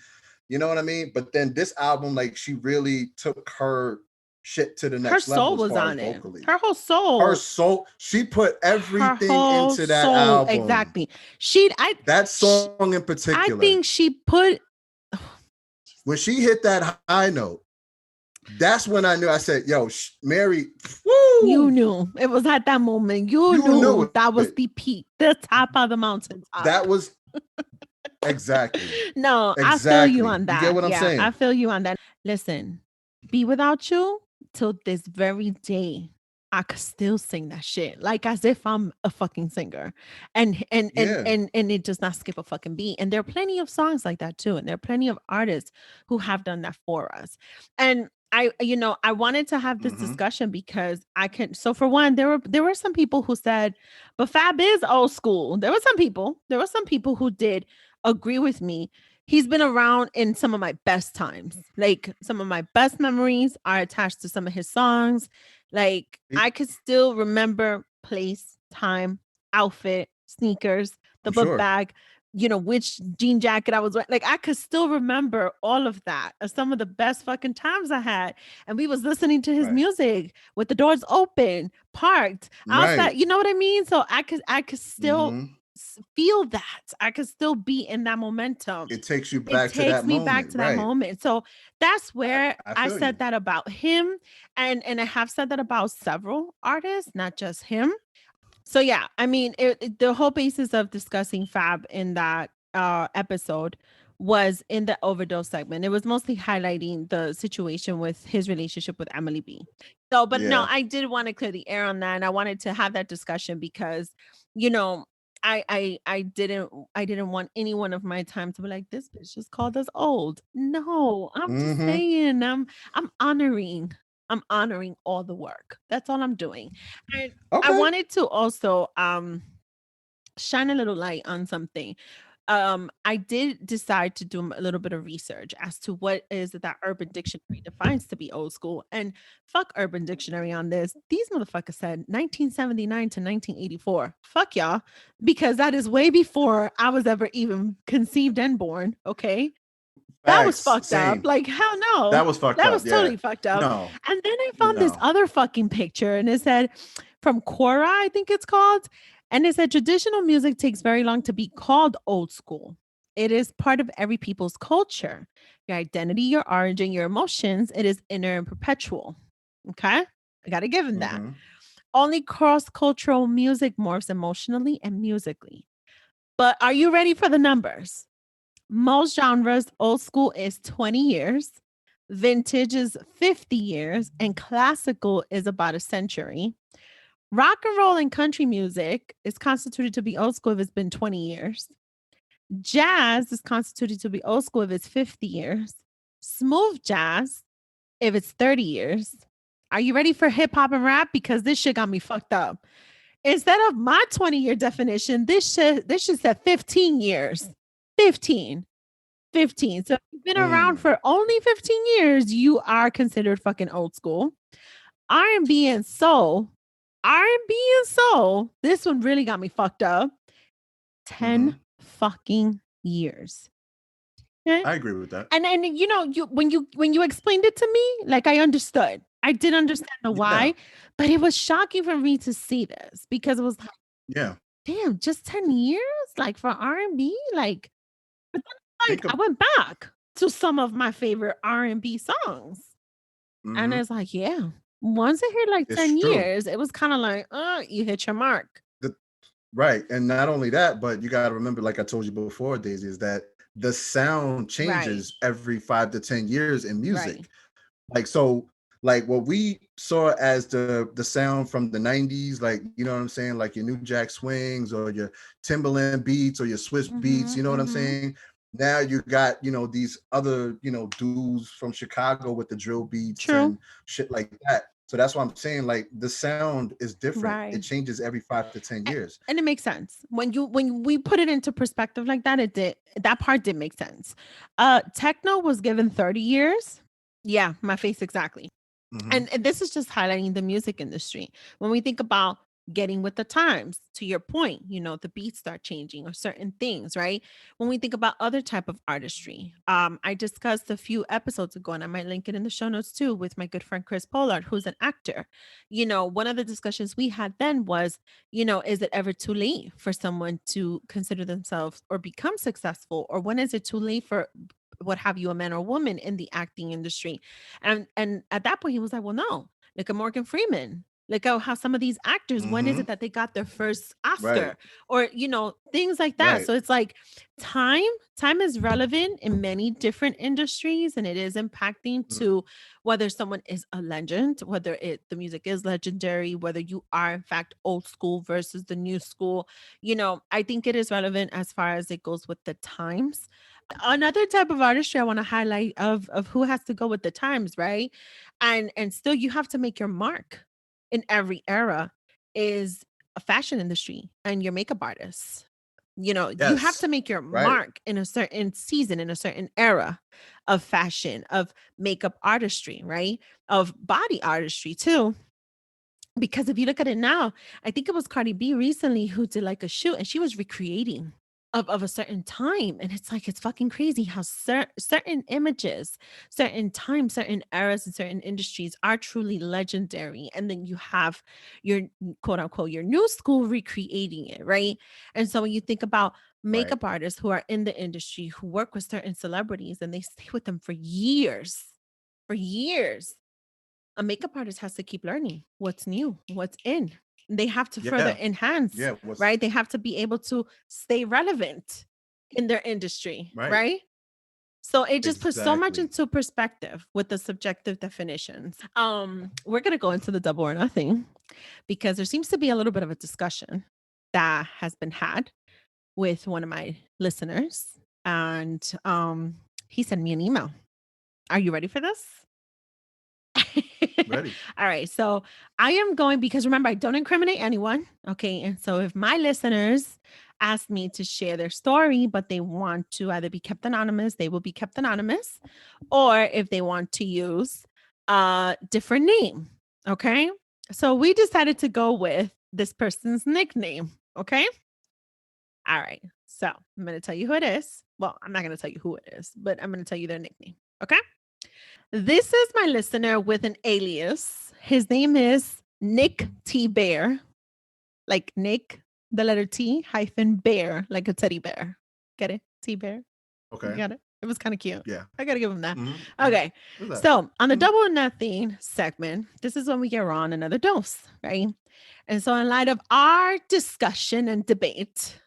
You know what I mean? But then this album, like she really took her shit to the Her next level soul as was far as on it. vocally. Her whole Her soul. soul, she put Her everything whole into that soul. album. Exactly. She I That sh song in I particular, think she put when she hit that high note, that's when I knew. I said, "Yo, Mary, woo, you knew. It was at that moment. You you knew knew that was it. the peak, the top of the mountaintop. That was exactly, No, I feel you exactly. on You get that. what I'm Yeah, I saying? feel you on that. Listen, Be Without You till this very day. I could still sing that shit like as if I'm a fucking singer, Yeah. and it does not skip a fucking beat. And there are plenty of songs like that too, and there are plenty of artists who have done that for us. And I wanted to have this Mm-hmm. discussion because I can. So for one, there were some people who said, "But Fab is old school." There were some people who did agree with me. He's been around in some of my best times. Like some of my best memories are attached to some of his songs. Like I could still remember place, time, outfit, sneakers, the I'm book sure. bag, which jean jacket I was wearing. Like I could still remember all of that as some of the best fucking times I had. And we was listening to his Right. music with the doors open, parked outside. Right. You know what I mean? So I could still Mm-hmm. feel that. I could still be in that momentum. It takes you It back to takes that me back moment. to that Right. moment. So that's where I I feel said you. that about him. And I have said that about several artists, not just him. So yeah, I mean, the whole basis of discussing Fab in that episode was in the Overdose segment. It was mostly highlighting the situation with his relationship with Emily B. So, but no, Yeah. I did want to clear the air on that, and I wanted to have that discussion because, you know, I didn't want any one of my time to be like this bitch just called us old. No, I'm just Mm-hmm. saying I'm honoring all the work. That's all I'm doing. And I Okay. wanted to also shine a little light on something. I did decide to do a little bit of research as to what is it that Urban Dictionary defines to be old school. And fuck Urban Dictionary on this. These motherfuckers said 1979 to 1984. Fuck y'all, because that is way before I was ever even conceived and born. Okay. That was Facts. fucked up. Same. Like, hell no. That was fucked That up. was Yeah. totally fucked up. No. And then I found this No. other fucking picture and it said from Quora, I think it's called. And it said traditional music takes very long to be called old school. It is part of every people's culture, your identity, your origin, your emotions. It is inner and perpetual. Okay. I got to give him that. Mm-hmm. Only cross cultural music morphs emotionally and musically. But are you ready for the numbers? Most genres, old school is 20 years, vintage is 50 years, and classical is about a century. Rock and roll and country music is constituted to be old school if it's been 20 years. Jazz is constituted to be old school if it's 50 years. Smooth jazz if it's 30 years. Are you ready for hip hop and rap? Because this shit got me fucked up. Instead of my 20-year definition, this shit said 15 years. 15. 15. So if you've been around for only 15 years, you are considered fucking old school. R&B and soul. R&B and soul. This one really got me fucked up. 10 fucking years. Okay? I agree with that. And you know, when you explained it to me, like I understood. I did understand the why, but it was shocking for me to see this because it was like, damn, just 10 years? Like for R&B? Like, but then I went back to some of my favorite R&B songs. And it's like, yeah, once I hit like 10 years, it was kind of like, you hit your mark. Right. And not only that, but you got to remember, like I told you before, Daisy, is that the sound changes every 5 to 10 years in music. Like, so like what we saw as the sound from the 90s, like, you know what I'm saying? Like your New Jack Swings or your Timberland beats or your Swiss beats, you know what I'm saying? Now you got, you know, these other, you know, dudes from Chicago with the drill beats and shit like that. So that's why I'm saying, like, the sound is different. It changes every 5 to 10 years. And it makes sense. When we put it into perspective like that, that part did make sense. Techno was given 30 years. Yeah, my face exactly. And this is just highlighting the music industry. When we think about getting with the times, to your point, you know, the beats start changing or certain things, right? When we think about other type of artistry, I discussed a few episodes ago, and I might link it in the show notes too, with my good friend Chris Pollard, who's an actor. You know, one of the discussions we had then was, you know, is it ever too late for someone to consider themselves or become successful, or when is it too late for what have you, a man or woman in the acting industry? And at that point he was like, well, no, look at Morgan Freeman. Look at how some of these actors, when is it that they got their first Oscar? Or, you know, things like that. So it's like time is relevant in many different industries, and it is impacting to whether someone is a legend, whether the music is legendary, whether you are in fact old school versus the new school. You know, I think it is relevant as far as it goes with the times. Another type of artistry I want to highlight of who has to go with the times, right? And still you have to make your mark in every era is a fashion industry and your makeup artists. You know, you have to make your mark in a certain season, in a certain era of fashion, of makeup artistry, right? Of body artistry too. Because if you look at it now, I think it was Cardi B recently who did like a shoot and she was recreating of a certain time. And it's like, it's fucking crazy how certain images, certain times, certain eras, and certain industries are truly legendary. And then you have your quote unquote, your new school recreating it, right? And so when you think about makeup artists who are in the industry, who work with certain celebrities and they stay with them for years, a makeup artist has to keep learning what's new, what's in. They have to further enhance, right? They have to be able to stay relevant in their industry, right? So it just puts so much into perspective with the subjective definitions. We're gonna go into the double or nothing because there seems to be a little bit of a discussion that has been had with one of my listeners, and he sent me an email. Are you ready for this? Ready. All right. So I am going, because remember, I don't incriminate anyone. Okay. And so if my listeners asked me to share their story, but they want to either be kept anonymous, they will be kept anonymous, or if they want to use a different name. Okay. So we decided to go with this person's nickname. Okay. All right. So I'm going to tell you who it is. Well, I'm not going to tell you who it is, but I'm going to tell you their nickname. Okay. This is my listener with an alias. His name is Nick T. Bear, like Nick, the letter T hyphen bear, like a teddy bear. Get it? T Bear. Okay. You got it? It was kind of cute. Yeah. I got to give him that. Mm-hmm. Okay. So on the double or nothing segment, this is when we get on another dose, right? And so in light of our discussion and debate,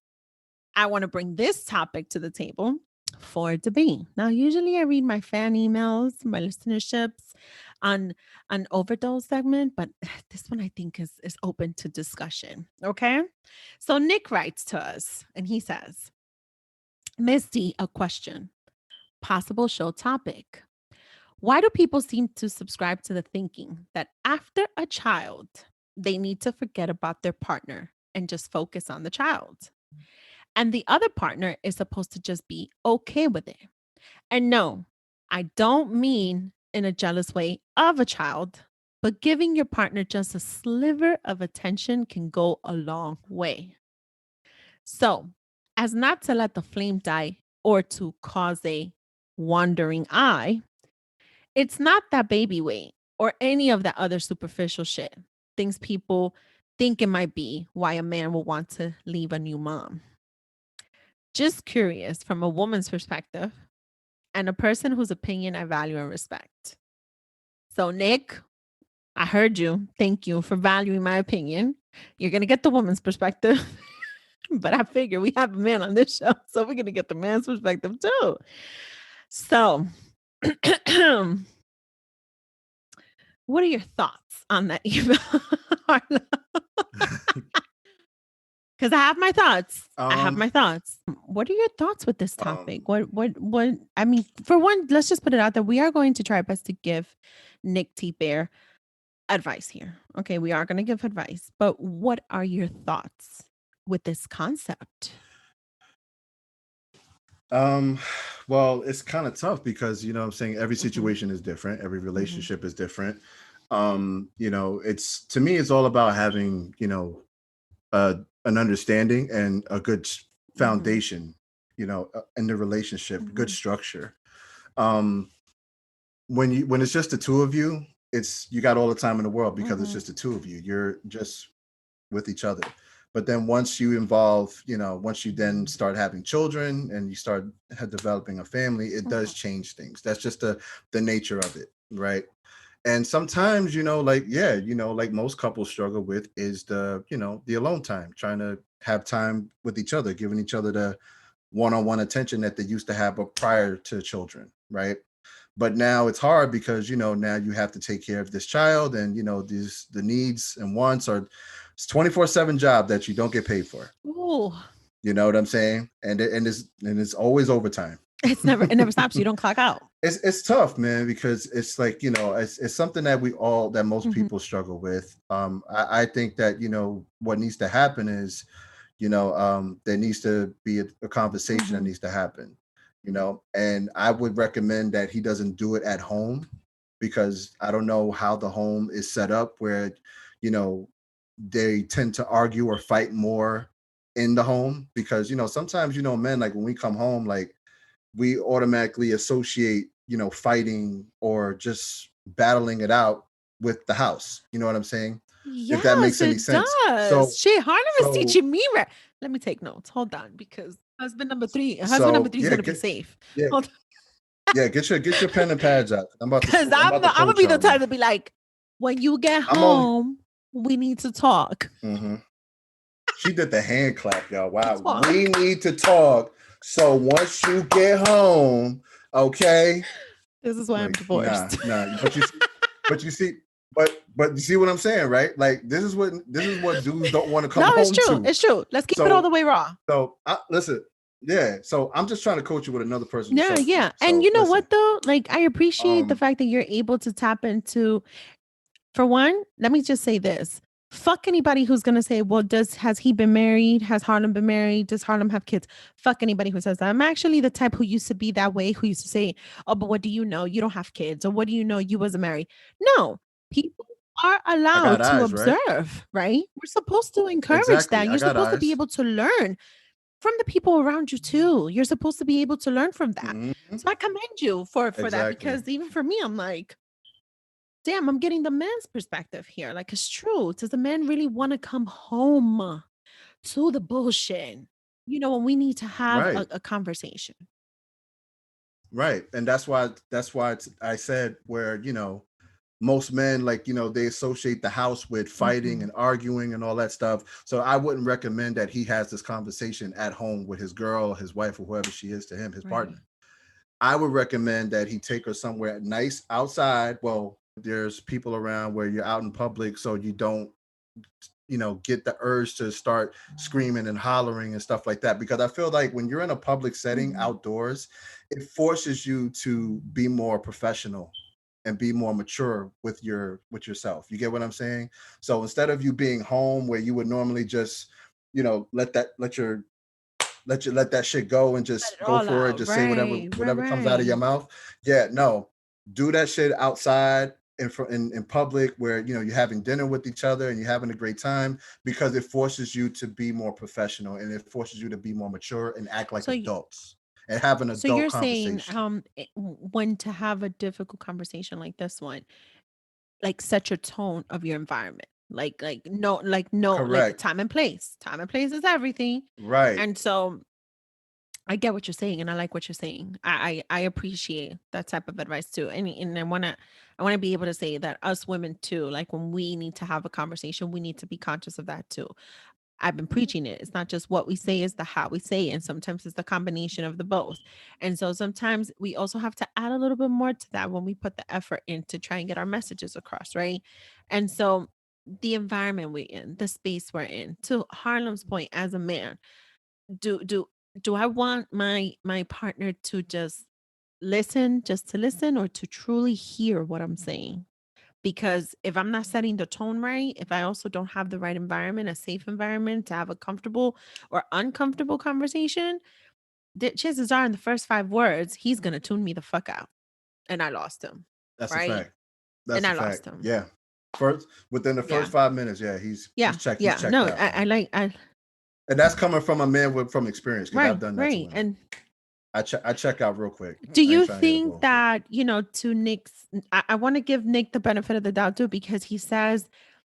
I want to bring this topic to the table for debate. Now, usually I read my fan emails, my listenerships on an overdose segment, but this one I think is open to discussion. Okay. So Nick writes to us and he says, Miss D, a question, possible show topic. Why do people seem to subscribe to the thinking that after a child, they need to forget about their partner and just focus on the child? And the other partner is supposed to just be okay with it. And no, I don't mean in a jealous way of a child, but giving your partner just a sliver of attention can go a long way. So, as not to let the flame die or to cause a wandering eye, it's not that baby weight or any of that other superficial shit, things people think it might be why a man will want to leave a new mom. Just curious from a woman's perspective and a person whose opinion I value and respect. So, Nick, I heard you. Thank you for valuing my opinion. You're going to get the woman's perspective, but I figure we have a man on this show, so we're going to get the man's perspective too. So, what are your thoughts on that email? Because I have my thoughts. What are your thoughts with this topic? What, I mean, for one, let's just put it out there. We are going to try our best to give Nick T. Bear advice here. Okay, we are going to give advice. But what are your thoughts with this concept? Well, it's kind of tough because, you know what I'm saying, every situation is different. Every relationship is different. You know, it's, to me, it's all about having, you know, an understanding and a good foundation, you know, in the relationship, good structure. When it's just the two of you, you got all the time in the world because it's just the two of you. You're just with each other. But then once you involve, you know, once you then start having children and you start developing a family, it does change things. That's just the nature of it, right? And sometimes, you know, like, yeah, you know, like most couples struggle with is the, you know, the alone time, trying to have time with each other, giving each other the one-on-one attention that they used to have prior to children, right? But now it's hard because, you know, now you have to take care of this child and, you know, the needs and wants are, it's 24/7 job that you don't get paid for. Ooh. You know what I'm saying? And it's always overtime. It never stops. You don't clock out. It's tough, man, because it's like, you know, it's something that most people struggle with. I think that, you know, what needs to happen is, you know, there needs to be a conversation that needs to happen, you know, and I would recommend that he doesn't do it at home because I don't know how the home is set up where, you know, they tend to argue or fight more in the home because, you know, sometimes, you know, men, like when we come home, like we automatically associate, you know, fighting or just battling it out with the house. You know what I'm saying? Yes, if that makes any sense. So shit, Harlem is teaching me. Let me take notes. Hold on, because husband number three is gonna be safe. Yeah, yeah. Get your pen and pads out. I'm gonna be the type to be like, when you get home, we need to talk. She did the hand clap, y'all. Wow, we need to talk. So once you get home, okay. This is why I'm divorced. Nah. But you see what I'm saying, right? Like this is what dudes don't want to come home to. No, it's true. It's true. Let's keep it all the way raw. So listen, yeah. So I'm just trying to coach you with another person. Yeah. So, and you know what though? Like I appreciate the fact that you're able to tap into. For one, let me just say this. Fuck anybody who's gonna say, well, has he been married? Has Harlem been married? Does Harlem have kids? Fuck anybody who says that. I'm actually the type who used to be that way, who used to say, oh, but what do you know? You don't have kids, or what do you know? You wasn't married. No, people are I got allowed to eyes, right? observe, right? We're supposed to encourage Exactly. that. I You're got supposed to be eyes. able to learn from the people around you too. You're supposed to be able to learn from that. Hmm. So I commend you for that, Exactly. because even for me, I'm like, damn, I'm getting the man's perspective here. Like, it's true. Does the man really want to come home to the bullshit? When we need to have Right. a conversation. Right. And I said where, most men, like, they associate the house with fighting Mhm. and arguing and all that stuff. So I wouldn't recommend that he has this conversation at home with his girl, his wife, or whoever she is to him, his Right. partner. I would recommend that he take her somewhere nice outside. Well, there's people around where you're out in public, so you don't, get the urge to start screaming and hollering and stuff like that. Because I feel like when you're in a public setting Mhm. outdoors, it forces you to be more professional and be more mature with yourself. You get what I'm saying? So instead of you being home where you would normally just, let that shit go and Let just it go all for it, out. just say whatever Right. Right. whatever comes out of your Right. mouth. Yeah, no. Do that shit outside in public where you're having dinner with each other and you're having a great time, because it forces you to be more professional and it forces you to be more mature and act like So adults and have an so adult you're saying conversation. when to have a difficult conversation like this one, like, set your tone of your environment. Like Correct. time and place. Time and place is everything. Right. And so I get what you're saying, and I like what you're saying. I appreciate that type of advice too. And I wanna be able to say that us women too, like, when we need to have a conversation, we need to be conscious of that too. I've been preaching it. It's not just what we say, it's the how we say it. And sometimes it's the combination of the both. And so sometimes we also have to add a little bit more to that when we put the effort in to try and get our messages across, right? And so the environment we're in, the space we're in, to Harlem's point, as a man, do do do I want my partner to just to listen, or to truly hear what I'm saying? Because if I'm not setting the tone right, if I also don't have the right environment, a safe environment to have a comfortable or uncomfortable conversation, the chances are in the first 5 words, he's gonna tune me the fuck out. And I lost him. That's a Right? fact. And That's a I lost fact. him. Yeah. First Within the Yeah. first 5 minutes, yeah, he's Yeah. checked. He's Yeah. checked No, out, I man. like I And that's coming from a man from experience, because I've right, done that to right. women. And I check out real quick. do I ain't you trying to hear the think bullshit. that, to Nick's, I want to give Nick the benefit of the doubt too, because he says,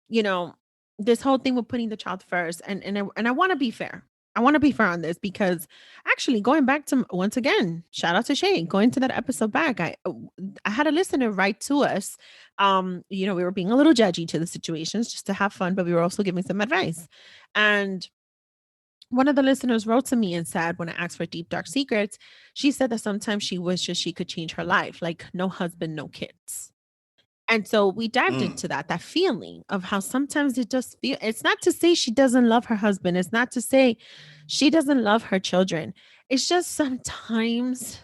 you know, this whole thing with putting the child first, and I want to be fair. I want to be fair on this, because actually, going back to, once again, shout out to Shay, going to that episode back, I had a listener write to us. We were being a little judgy to the situations just to have fun, but we were also giving some advice. And one of the listeners wrote to me and said, when I asked for deep, dark secrets, she said that sometimes she wishes she could change her life, like no husband, no kids. And so we dived Mm, into that feeling of how sometimes it just feel, it's not to say she doesn't love her husband. It's not to say she doesn't love her children. It's just sometimes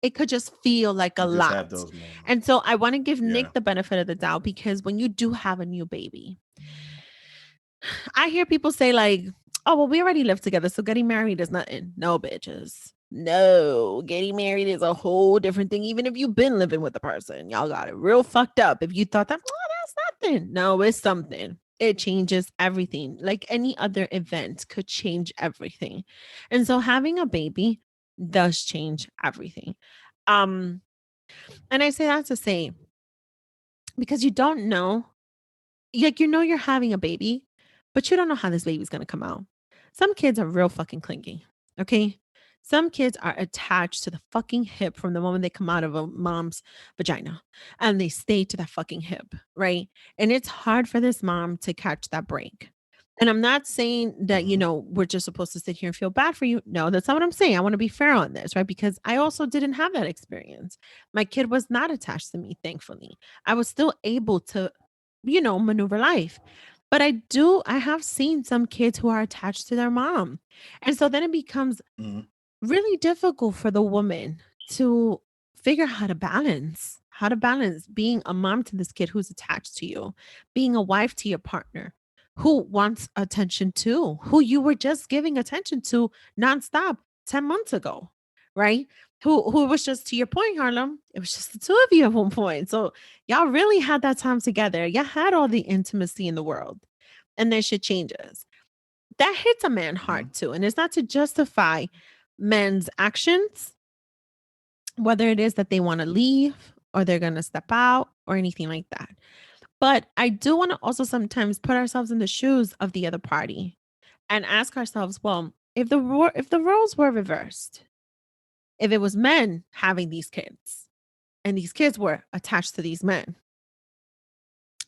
it could just feel like a you just have lot. those moments. And so I want to give Yeah. Nick the benefit of the doubt, because when you do have a new baby, I hear people say, like, oh, well, we already live together, so getting married is nothing. No, bitches. No, getting married is a whole different thing. Even if you've been living with the person, y'all got it real fucked up. If you thought that, oh, that's nothing. No, it's something. It changes everything. Like any other event could change everything. And so having a baby does change everything. Um, and I say that to say, because you don't know, like, you're having a baby, but you don't know how this baby's gonna come out. Some kids are real fucking clingy, okay? Some kids are attached to the fucking hip from the moment they come out of a mom's vagina, and they stay to that fucking hip, right? And it's hard for this mom to catch that break. And I'm not saying that, Hmm. we're just supposed to sit here and feel bad for you. No, that's not what I'm saying. I want to be fair on this, right? Because I also didn't have that experience. My kid was not attached to me, thankfully. I was still able to, maneuver life. But I have seen some kids who are attached to their mom. And so then it becomes Hmm. really difficult for the woman to figure out how to balance being a mom to this kid who's attached to you, being a wife to your partner, who wants attention too, who you were just giving attention to nonstop 10 months ago, right? Who was just, to your point, Harlem, it was just the two of you at one point. So y'all really had that time together. Y'all had all the intimacy in the world. And then shit changes. That hits a man Mhm. hard too. And it's not to justify men's actions, whether it is that they want to leave or they're going to step out or anything like that. But I do want to also sometimes put ourselves in the shoes of the other party and ask ourselves, well, if the roles were reversed, if it was men having these kids and these kids were attached to these men,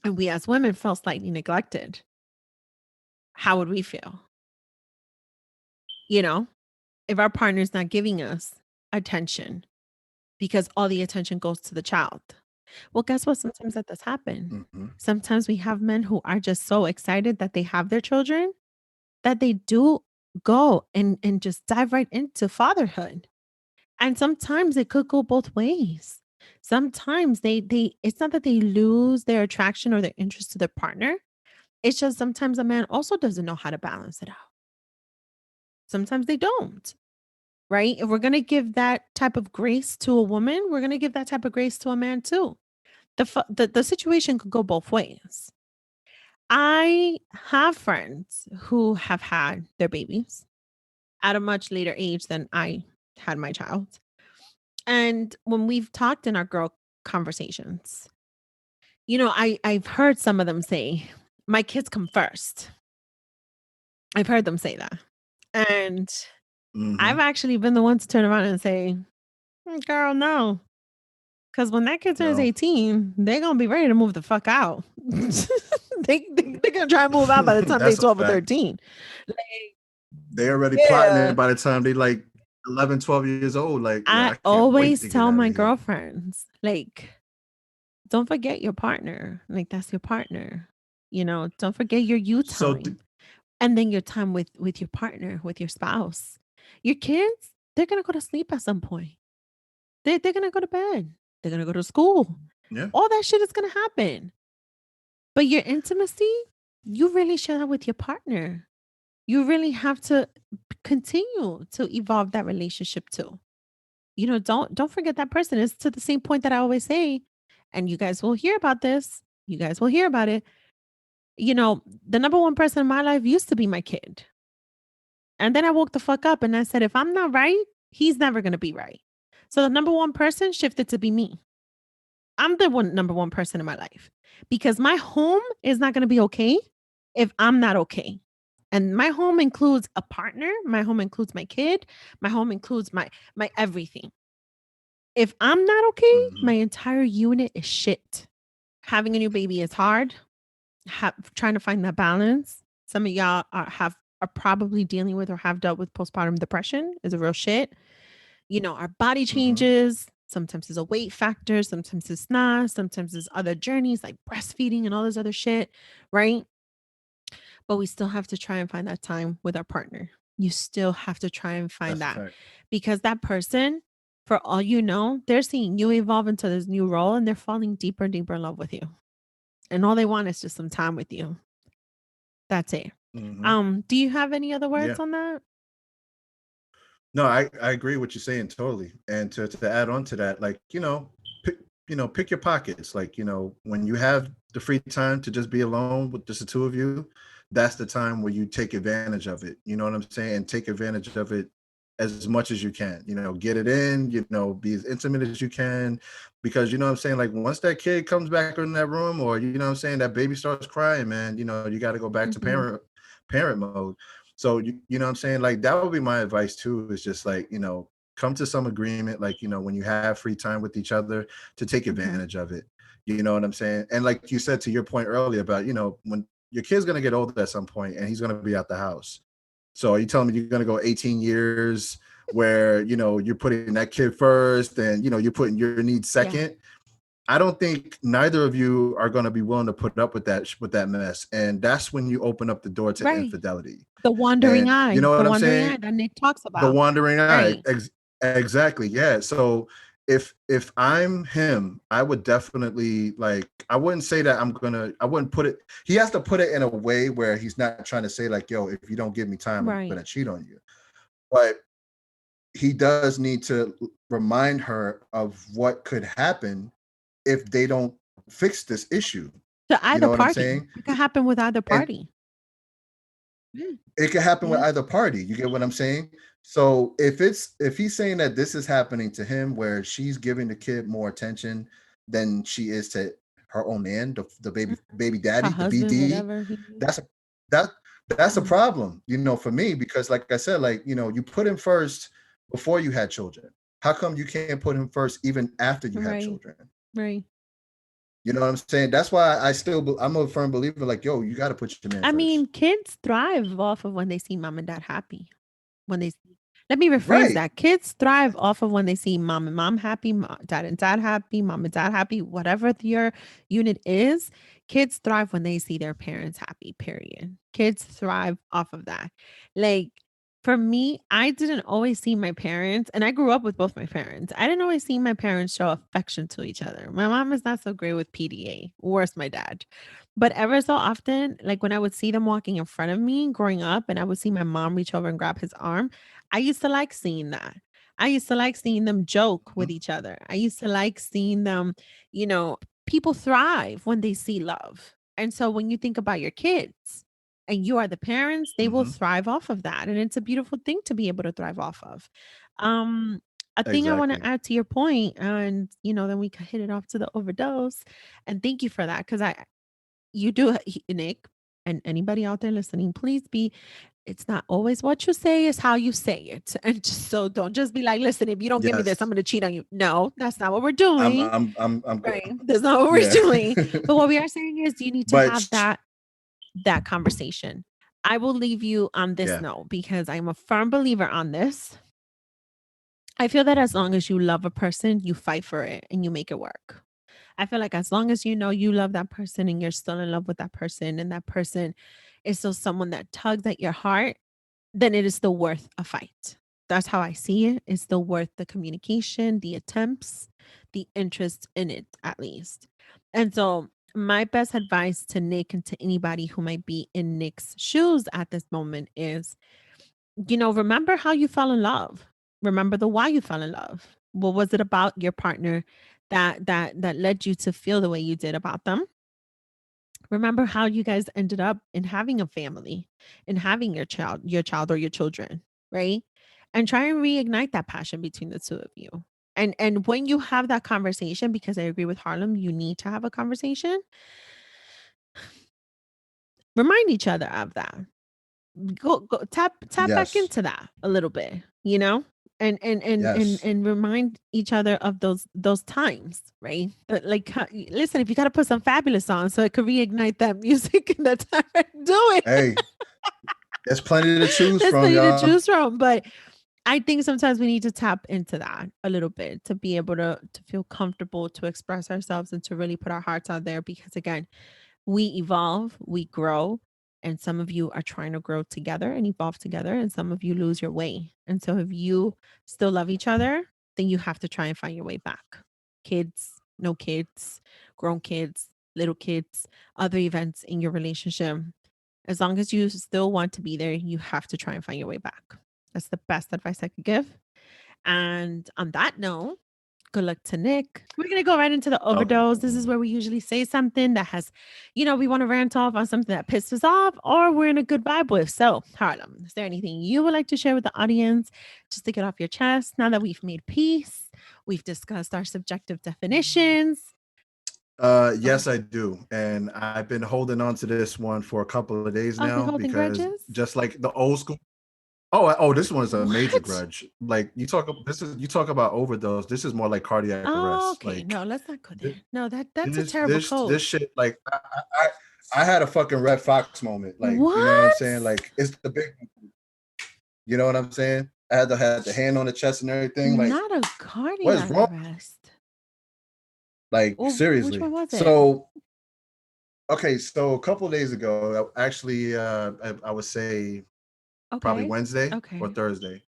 and we as women felt slightly neglected, how would we feel? You know, if our partner's not giving us attention because all the attention goes to the child. Well, guess what? Sometimes that does happen. Mhm. Sometimes we have men who are just so excited that they have their children that they do go and just dive right into fatherhood. And sometimes it could go both ways. Sometimes they it's not that they lose their attraction or their interest to their partner. It's just sometimes a man also doesn't know how to balance it out. Sometimes they don't, right? If we're going to give that type of grace to a woman, we're going to give that type of grace to a man too. The situation could go both ways. I have friends who have had their babies at a much later age than I had my child. And when we've talked in our girl conversations, I've heard some of them say, "My kids come first." I've heard them say that. And I've Mhm. actually been the one to turn around and say, Girl, no. Because when that kid turns No. 18, they're going to be ready to move the fuck out." They're going to try and move out by the time they're That's a 12 or fact. 13. Like, They already plotting yeah. it by the time they like 11, 12 years old. Like, yeah, I I can't wait always to get tell out my of here. girlfriends, like, don't forget your partner. Like, that's your partner. Don't forget your you So time. And then your time with your partner, with your spouse. Your kids, they're gonna go to sleep at some point. They're gonna go to bed. They're gonna go to school. yeah. All that shit is gonna happen. But your intimacy, you really share that with your partner. You really have to continue to evolve that relationship too. Don't forget that person. It's to the same point that I always say, and you guys will hear about this. You guys will hear about it. The number one person in my life used to be my kid. And then I woke the fuck up and I said, if I'm not right, he's never going to be right. So the number one person shifted to be me. I'm the number one person in my life because my home is not going to be okay if I'm not okay. And my home includes a partner, my home includes my kid, my home includes my everything. If I'm not okay, my Mhm. entire unit is shit. Having a new baby is hard. Trying to find that balance. Some of y'all are probably dealing with or have dealt with postpartum depression is a real shit. Our body Mhm. changes. Sometimes there's a weight factor. Sometimes it's not. Sometimes there's other journeys like breastfeeding and all this other shit, right? But we still have to try and find that time with our partner. You still have to try and find That's a that fact. because that person, for all you know, they're seeing you evolve into this new role and they're falling deeper and deeper in love with you. And all they want is just some time with you. That's it. Mhm. Do you have any other Yeah. words on that? No, I agree with you saying totally. And to add on to that, like, pick pick your pockets. Like, when you have the free time to just be alone with just the two of you, that's the time where you take advantage of it. You know what I'm saying? And take advantage of it as much as you can. Get it in, be as intimate as you can. Because you know what I'm saying? Like once that kid comes back in that room, or you know what I'm saying, that baby starts crying, man, you gotta go back to Mhm. parent mode. So you know what I'm saying? Like that would be my advice too, is just like, come to some agreement, like, when you have free time with each other to take Mhm. advantage of it. You know what I'm saying? And like you said to your point earlier about, when your kid's gonna get older at some point and he's gonna be out the house. So are you telling me you're gonna go 18 years where you're putting that kid first and you're putting your needs Yeah. second? I don't think neither of you are going to be willing to put up with that mess, and that's when you open up the door to Right. infidelity. The wandering And you eye, know the what I'm wandering saying? eye that Nick talks The about. wandering eye. Right. Exactly. Yeah. So if I'm him, I would definitely like, I wouldn't say that I wouldn't put it, he has to put it in a way where he's not trying to say like, yo, if you don't give me time, I'm Right. gonna cheat on you. But he does need to remind her of what could happen if they don't fix this issue. To You either know what I'm party. saying? It could happen with either And party. Yeah. it could happen with Yeah. either party. You get what I'm saying? So if he's saying that this is happening to him where she's giving the kid more attention than she is to her own man, the baby Her daddy, the husband, BD, whatever he is. that's a that that's a Mm. problem, for me, because like I said, like, you put him first before you had children. How come you can't put him first even after you have Right. children? Right. You know what I'm saying? That's why I'm a firm believer, like, yo, you got to put your man I mean, first. kids thrive off of when they see mom and dad happy. When they see, let me rephrase Right. that. Kids thrive off of when they see mom and mom happy, dad and dad happy, mom and dad happy, whatever your unit is. Kids thrive when they see their parents happy, period. Kids thrive off of that. Like, for me, I didn't always see my parents, and I grew up with both my parents. I didn't always see my parents show affection to each other. My mom is not so great with PDA. Worse, my dad. But ever so often, like when I would see them walking in front of me growing up and I would see my mom reach over and grab his arm, I used to like seeing that. I used to like seeing them joke with Mhm. each other. I used to like seeing them, you know, people thrive when they see love. And so when you think about your kids and you are the parents, they will Mhm. thrive off of that. And it's a beautiful thing to be able to thrive off of. Um, a thing I want to Exactly. add to your point, and then we can hit it off to the overdose. And thank you for that because you do Nick, and anybody out there listening, please be it's not always what you say, is how you say it. And just, so don't just be like, listen, if you don't give me this, I'm Yes. going to cheat on you. No, that's not what we're I'm doing. I'm I'm I'm good. Right. That's not what we're Yeah. doing. But what we are saying is you need to But have that conversation. I will leave you on this yeah. note because I'm a firm believer on this. I feel that as long as you love a person, you fight for it and you make it work. I feel like as long as you know you love that person and you're still in love with that person and that person is still someone that tugs at your heart, then it is still worth a fight. That's how I see it. It's still worth the communication, the attempts, the interest in it, at least. And so, my best advice to Nick and to anybody who might be in Nick's shoes at this moment is, remember how you fell in love. Remember the why you fell in love. What was it about your partner that led you to feel the way you did about them? Remember how you guys ended up in having a family and having your child or your children, right? And try and reignite that passion between the two of you. And when you have that conversation, because I agree with Harlem, you need to have a conversation, remind each other of that. Go tap back Yes. into that a little bit, you know? And Yes. and remind each other of those times, right? Like, listen, if you got to put some fabulous on so it could reignite that music and that time, do it. Hey, there's plenty to choose There's from, plenty to y'all. choose from, but I think sometimes we need to tap into that a little bit to be able to feel comfortable to express ourselves and to really put our hearts out there because again, we evolve, we grow, and some of you are trying to grow together and evolve together, and some of you lose your way. And so, if you still love each other, then you have to try and find your way back. Kids, no kids, grown kids, little kids, other events in your relationship. As long as you still want to be there, you have to try and find your way back. That's the best advice I could give. And on that note, good luck to Nick. We're going to go right into the Okay. overdose. This is where we usually say something that has, we want to rant off on something that pissed us off or we're in a good vibe with. So, Harlem, is there anything you would like to share with the audience just to get off your chest now that we've made peace? We've discussed our subjective definitions. Go Yes, ahead. I do. And I've been holding on to this one for a couple of days Are we now holding because grudges? just like the old school. Oh, this one's a major What? grudge. Like you talk about overdose. This is more like cardiac Oh, arrest. okay. Like No, let's not go thi- there. No, that's a this terrible this this code. shit. Like I had a fucking Red Fox moment. Like, you know what I'm What? saying? Like it's the big. You know what I'm saying? I had the hand on the chest and everything. Like, Not a what is cardiac wrong? arrest. Like, Well, which seriously. one was it? So okay, so a couple of days ago, actually, I would say probably Okay. Wednesday or Okay. Thursday.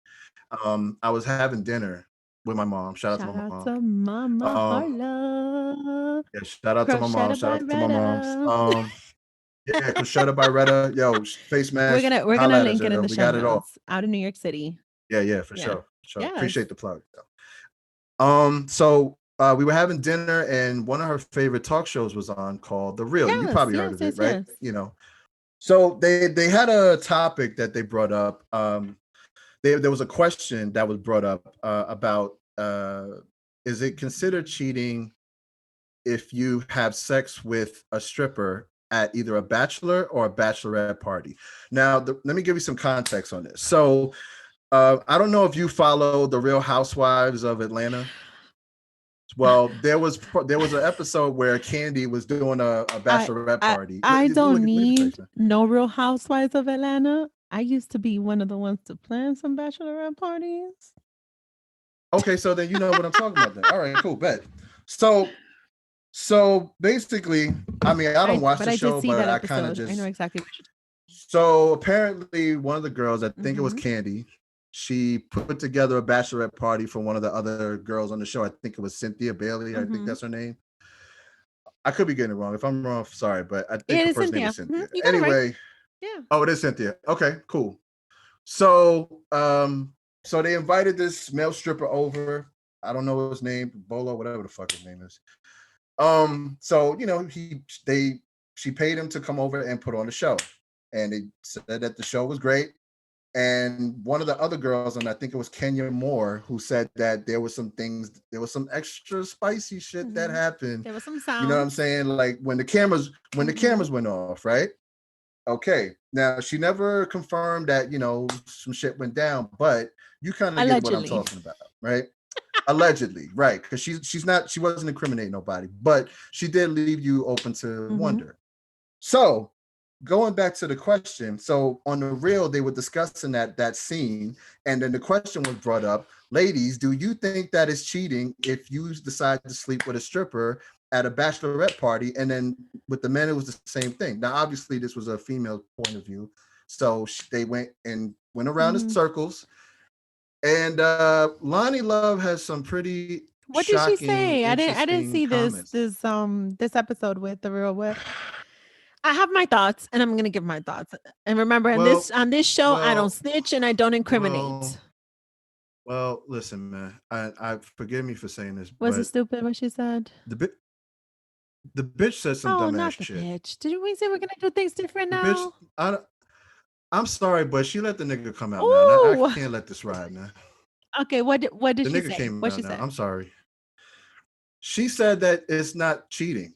I was having dinner with my mom. Shout out to Shout my out mom. to Mama Um, Harlem. yeah, shout out to my mom. Crocheted Shout by out to my moms. Retta. Yeah, Crocetta by Retta. Yo, face mask. We're Holla gonna at us, link it yo. in the We show got it all. notes. Out in New York City. Yeah, for Yeah. sure. Sure. Yes. Appreciate the plug. So we were having dinner and one of her favorite talk shows was on called The Real. You probably heard of it, right? Yes. You know. So they had a topic that they brought up. There was a question that was brought up about is it considered cheating if you have sex with a stripper at either a bachelor or a bachelorette party? Now, let me give you some context on this. So I don't know if you follow the Real Housewives of Atlanta. Well, there was an episode where Candy was doing a bachelorette party. I don't need face, no Real Housewives of Atlanta. I used to be one of the ones to plan some bachelorette parties. Okay, so then you know what I'm talking about then. All right, cool, bet. So basically, I mean, I don't watch the show, but I kind of just I know exactly what you're So apparently one of the girls, I think it was Candy, she put together a bachelorette party for one of the other girls on the show. I think it was Cynthia Bailey. I think that's her name. I could be getting it wrong. If I'm wrong, sorry, but I think her first name was Cynthia. Anyway, yeah. Oh, it is Cynthia. Okay, cool. So so they invited this male stripper over. I don't know his name, Bolo, whatever the fuck his name is. So you know, she paid him to come over and put on the show. And they said that the show was great. And one of the other girls, and I think it was Kenya Moore, who said that there was some extra spicy shit that happened. There was some sound. You know what I'm saying? Like when the cameras went off, right? Okay. Now she never confirmed that, you know, some shit went down, but you kind of get what I'm talking about, right? Allegedly, right? Because she wasn't incriminating nobody, but she did leave you open to wonder. So going back to the question, so on The Real, they were discussing that scene, and then the question was brought up: ladies, do you think that is cheating if you decide to sleep with a stripper at a bachelorette party? And then with the men, it was the same thing. Now, obviously, this was a female point of view, so they went around in circles. And Loni Love has some pretty what did she say? I didn't see comments. this episode with The Real. What I have my thoughts, and I'm gonna give my thoughts. And remember, on this show, I don't snitch and I don't incriminate. Well, listen, man. I forgive me for saying this. Was it stupid what she said? The bitch said some dumbass shit. Bitch. Did we say we're gonna do things different now? Bitch, I'm sorry, but she let the nigga come out now. I can't let this ride, man. Okay, what did she say? The nigga came out now. I'm sorry. She said that it's not cheating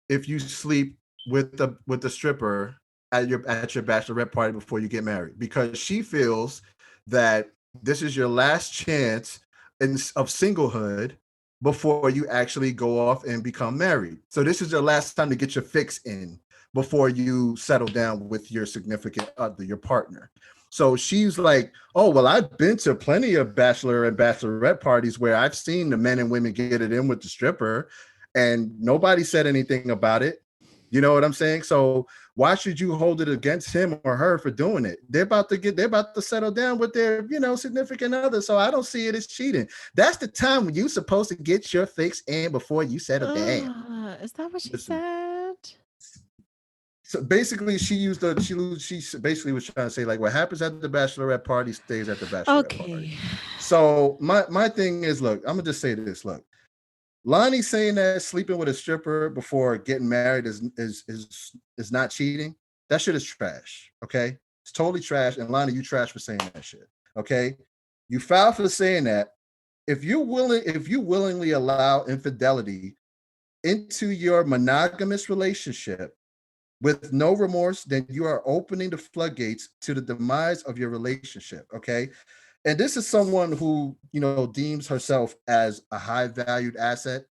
if you sleep with the stripper at your bachelorette party before you get married, because she feels that this is your last chance of singlehood before you actually go off and become married. So this is your last time to get your fix in before you settle down with your significant other, your partner. So she's like, oh, well, I've been to plenty of bachelor and bachelorette parties where I've seen the men and women get it in with the stripper and nobody said anything about it. You know what I'm saying? So why should you hold it against him or her for doing it? They're about to settle down with their, you know, significant other. So I don't see it as cheating. That's the time when you're supposed to get your fix in before you settle down. Is that what she said? So basically, she basically was trying to say, like, what happens at the bachelorette party stays at the bachelorette party. So my thing is, look, I'm gonna just say this. Look, Loni saying that sleeping with a stripper before getting married is not cheating. That shit is trash. Okay, it's totally trash. And Loni, you trash for saying that shit. Okay, you foul for saying that. If you willingly allow infidelity into your monogamous relationship with no remorse, then you are opening the floodgates to the demise of your relationship. Okay. And this is someone who, you know, deems herself as a high valued asset.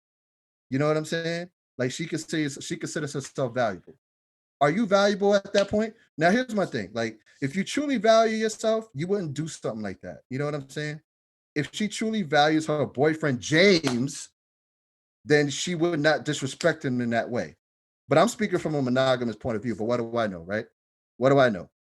You know what I'm saying? Like she considers herself valuable. Are you valuable at that point? Now, here's my thing. Like, if you truly value yourself, you wouldn't do something like that. You know what I'm saying? If she truly values her boyfriend, James, then she would not disrespect him in that way. But I'm speaking from a monogamous point of view. But what do I know, right? What do I know?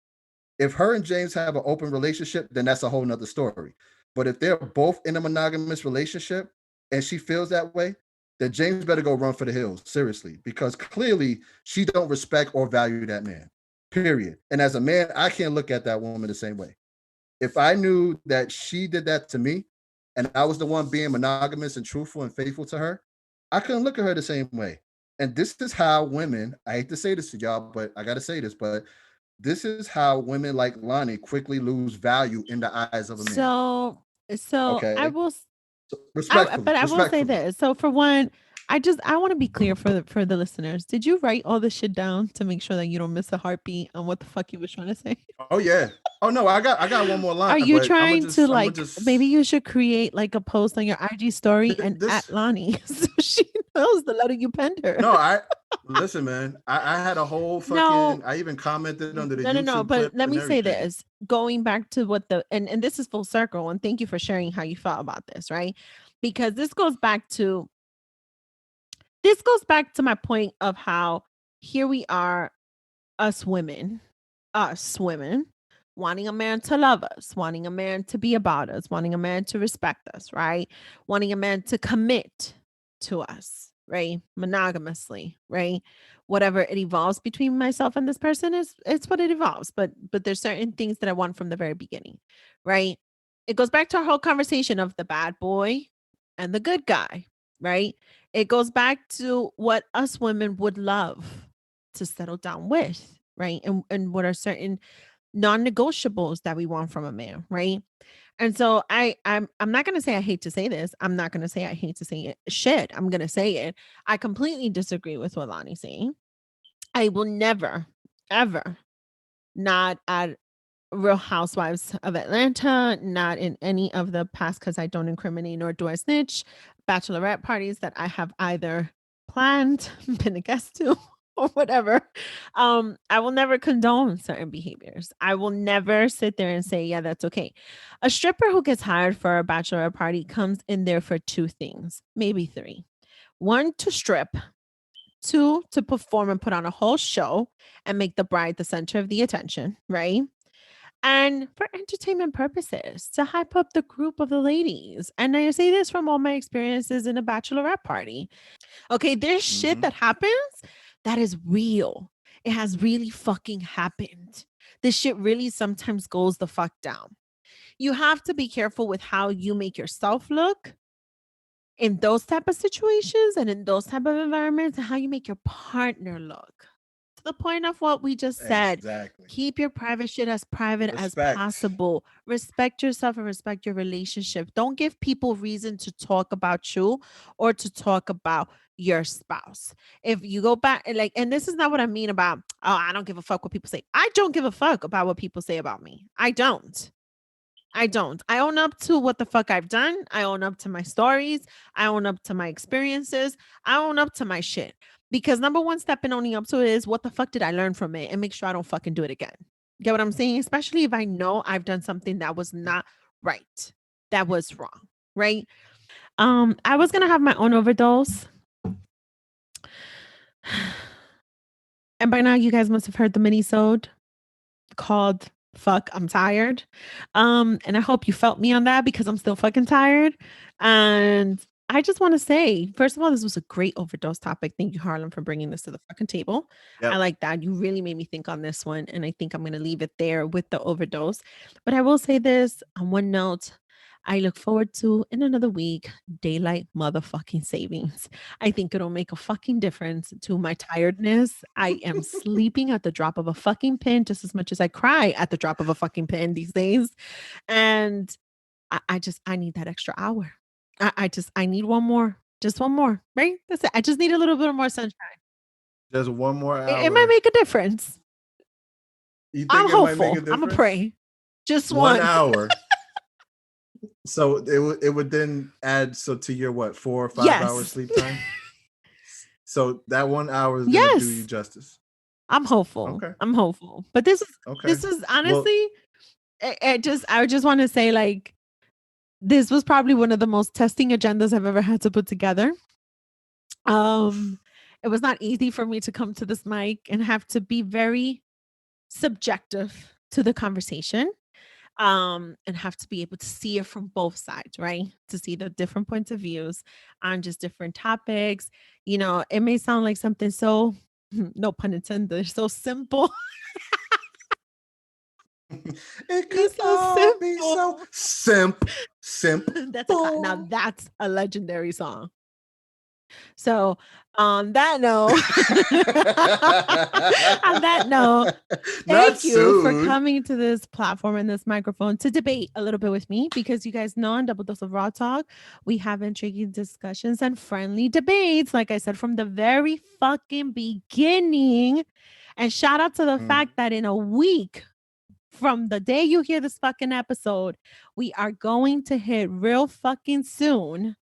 If her and James have an open relationship, then that's a whole nother story. But if they're both in a monogamous relationship and she feels that way, then James better go run for the hills, seriously, because clearly she don't respect or value that man. Period. And as a man, I can't look at that woman the same way. If I knew that she did that to me and I was the one being monogamous and truthful and faithful to her, I couldn't look at her the same way. And this is how women, I hate to say this to y'all, but I got to say this, but this is how women like Loni quickly lose value in the eyes of a man. So, I Okay. will So respectfully, but I will say respectfully. this. So for one, I want to be clear for the listeners. Did you write all this shit down to make sure that you don't miss a heartbeat on what the fuck you was trying to say? Oh yeah. Oh no, I got one more line, Are you but trying to I'm gonna like maybe just you should create like a post on your IG story and at this. Loni so she knows the letter you penned her. No, I listen, man. I had a whole No, fucking. I even commented under the no. YouTube But clip let and me say everything. this, going back to what the and this is full circle, and thank you for sharing how you felt about this, right? Because this goes back to my point of how here we are, us women, wanting a man to love us, wanting a man to be about us, wanting a man to respect us, right? Wanting a man to commit to us, right? Monogamously, right? Whatever it evolves between myself and this person is it's what it evolves. But there's certain things that I want from the very beginning, right? It goes back to our whole conversation of the bad boy and the good guy, right? It goes back to what us women would love to settle down with, right? And what are certain non-negotiables that we want from a man, right? And so I'm not going to say I hate to say this. I'm not going to say I hate to say it. Shit, I'm going to say it. I completely disagree with what Lonnie's saying. I will never ever not at Real Housewives of Atlanta, not in any of the past because I don't incriminate nor do I snitch bachelorette parties that I have either planned, been a guest to, or whatever. I will never condone certain behaviors. I will never sit there and say, yeah, that's okay. A stripper who gets hired for a bachelorette party comes in there for two things, maybe three. One, to strip. Two, to perform and put on a whole show and make the bride the center of the attention, right? And for entertainment purposes, to hype up the group of the ladies. And I say this from all my experiences in a bachelorette party. Okay, there's shit Mm-hmm. that happens that is real. It has really fucking happened. This shit really sometimes goes the fuck down. You have to be careful with how you make yourself look in those type of situations and in those type of environments and how you make your partner look. To the point of what we just said, Exactly. keep your private shit as private as Respect. possible. Respect yourself and respect your relationship. Don't give people reason to talk about you or to talk about your spouse. If you go back and like, and this is not what I mean about, oh, I don't give a fuck what people say. I don't give a fuck about what people say about me. I don't. I don't. I own up to what the fuck I've done. I own up to my stories. I own up to my experiences. I own up to my shit. Because number one step in owning up to it is what the fuck did I learn from it and make sure I don't fucking do it again. Get what I'm saying? Especially if I know I've done something that was not right, that was wrong, right? I was gonna have my own overdose. And by now you guys must have heard the mini-sode called Fuck, I'm Tired. And I hope you felt me on that because I'm still fucking tired. And I just want to say, first of all, this was a great overdose topic. Thank you, Harlem, for bringing this to the fucking table. I Yep. like that. You really made me think on this one. And I think I'm going to leave it there with the overdose. But I will say this on one note. I look forward to in another week daylight motherfucking savings. I think it'll make a fucking difference to my tiredness. I am sleeping at the drop of a fucking pin just as much as I cry at the drop of a fucking pin these days. And I need that extra hour. I need one more, just one more, right? That's it. I just need a little bit more sunshine. Just one more It might hour. make a difference. You think I'm it might make a hopeful. I'm a difference? pray. Just 1. 1 hour. So it would then add so to your what 4 or 5 hours Yes. sleep time. So that 1 hour is gonna do you Yes. justice. I'm hopeful. Okay. I'm hopeful. But this is Okay. this is Well, honestly I just want to say like this was probably one of the most testing agendas I've ever had to put together. Um it was not easy for me to come to this mic and have to be very subjective to the conversation. and have to be able to see it from both sides, right? To see the different points of views on just different topics. It may sound like something so, no pun intended, so simple. It Be could so all be so simple. Now simple. that's a legendary song. So on that note, on that note, Not thank you for sued. coming to this platform and this microphone to debate a little bit with me, because you guys know on Double Dose of Raw Talk, we have intriguing discussions and friendly debates, like I said, from the very fucking beginning. And shout out to the fact that in a week from the day you hear this fucking episode, we are going to hit real fucking soon,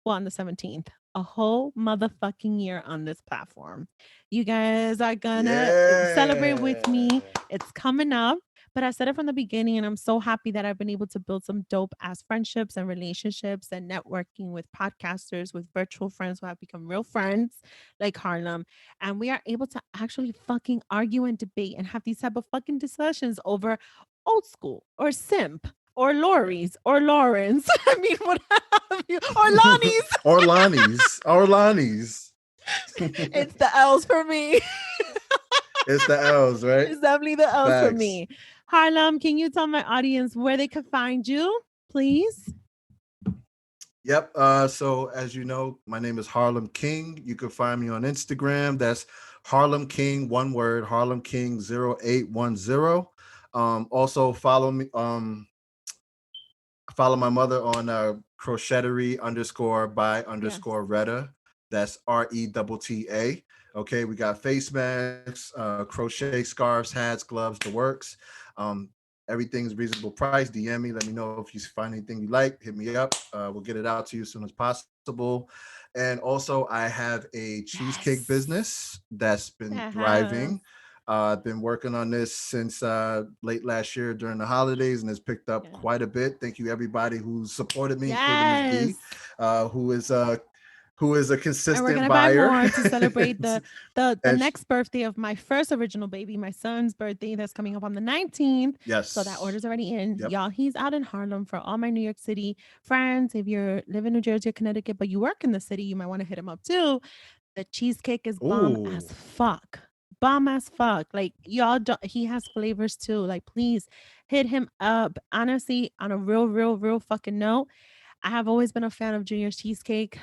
well, on the 17th, a whole motherfucking year on this platform. You guys are gonna celebrate with me. Yeah. It's coming up. But I said it from the beginning, and I'm so happy that I've been able to build some dope ass friendships and relationships and networking with podcasters, with virtual friends who have become real friends like Harlem. And we are able to actually fucking argue and debate and have these type of fucking discussions over old school or simp or Lori's or Lawrence. I mean, what have you? Or Lonnie's. Orlani's. It's the L's for me. It's the L's, right? It's definitely the L's for Facts. me. Harlem, can you tell my audience where they could find you, please? Yep. So as you know, my name is HarlemKing. You can find me on Instagram. That's HarlemKing, one word, HarlemKing 0810. Also follow me. Follow my mother on crochetery _ Retta. That's RETTA. Okay, we got face masks, crochet scarves, hats, gloves, the works. Everything's reasonable price. DM me. Let me know if you find anything you like. Hit me up. We'll get it out to you as soon as possible. And also, I have a cheesecake business that's been thriving. I've been working on this since late last year during the holidays, and it's picked up quite a bit. Thank you, everybody who's supported me, including Ms. D, who is a consistent and we're gonna buyer. buy more to celebrate the next birthday of my first original baby, my son's birthday, that's coming up on the 19th. Yes. So that order's already in. Yep. Y'all, he's out in Harlem. For all my New York City friends, if you're live in New Jersey or Connecticut, but you work in the city, you might want to hit him up too. The cheesecake is bomb as fuck. Bomb as fuck. Like, y'all don't, he has flavors too. Like, please hit him up. Honestly, on a real fucking note, I have always been a fan of Junior's cheesecake.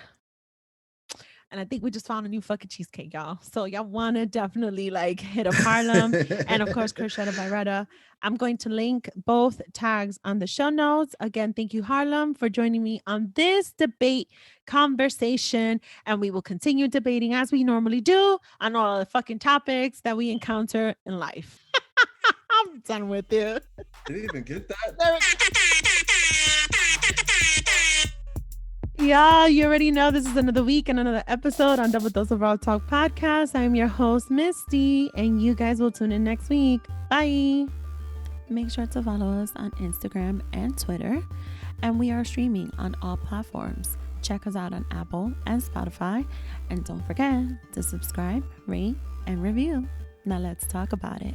And I think we just found a new fucking cheesecake, y'all. So y'all want to definitely like hit up Harlem and of course Crochetta by Retta. I'm going to link both tags on the show notes. Again, thank you, Harlem, for joining me on this debate conversation. And we will continue debating as we normally do on all the fucking topics that we encounter in life. I'm done with you. Didn't even get that. Y'all, you already know this is another week and another episode on Double Dose of Raw Talk podcast. I am your host, Misty, and you guys will tune in next week. Bye. Make sure to follow us on Instagram and Twitter, and we are streaming on all platforms. Check us out on Apple and Spotify, and don't forget to subscribe, rate, and review. Now let's talk about it.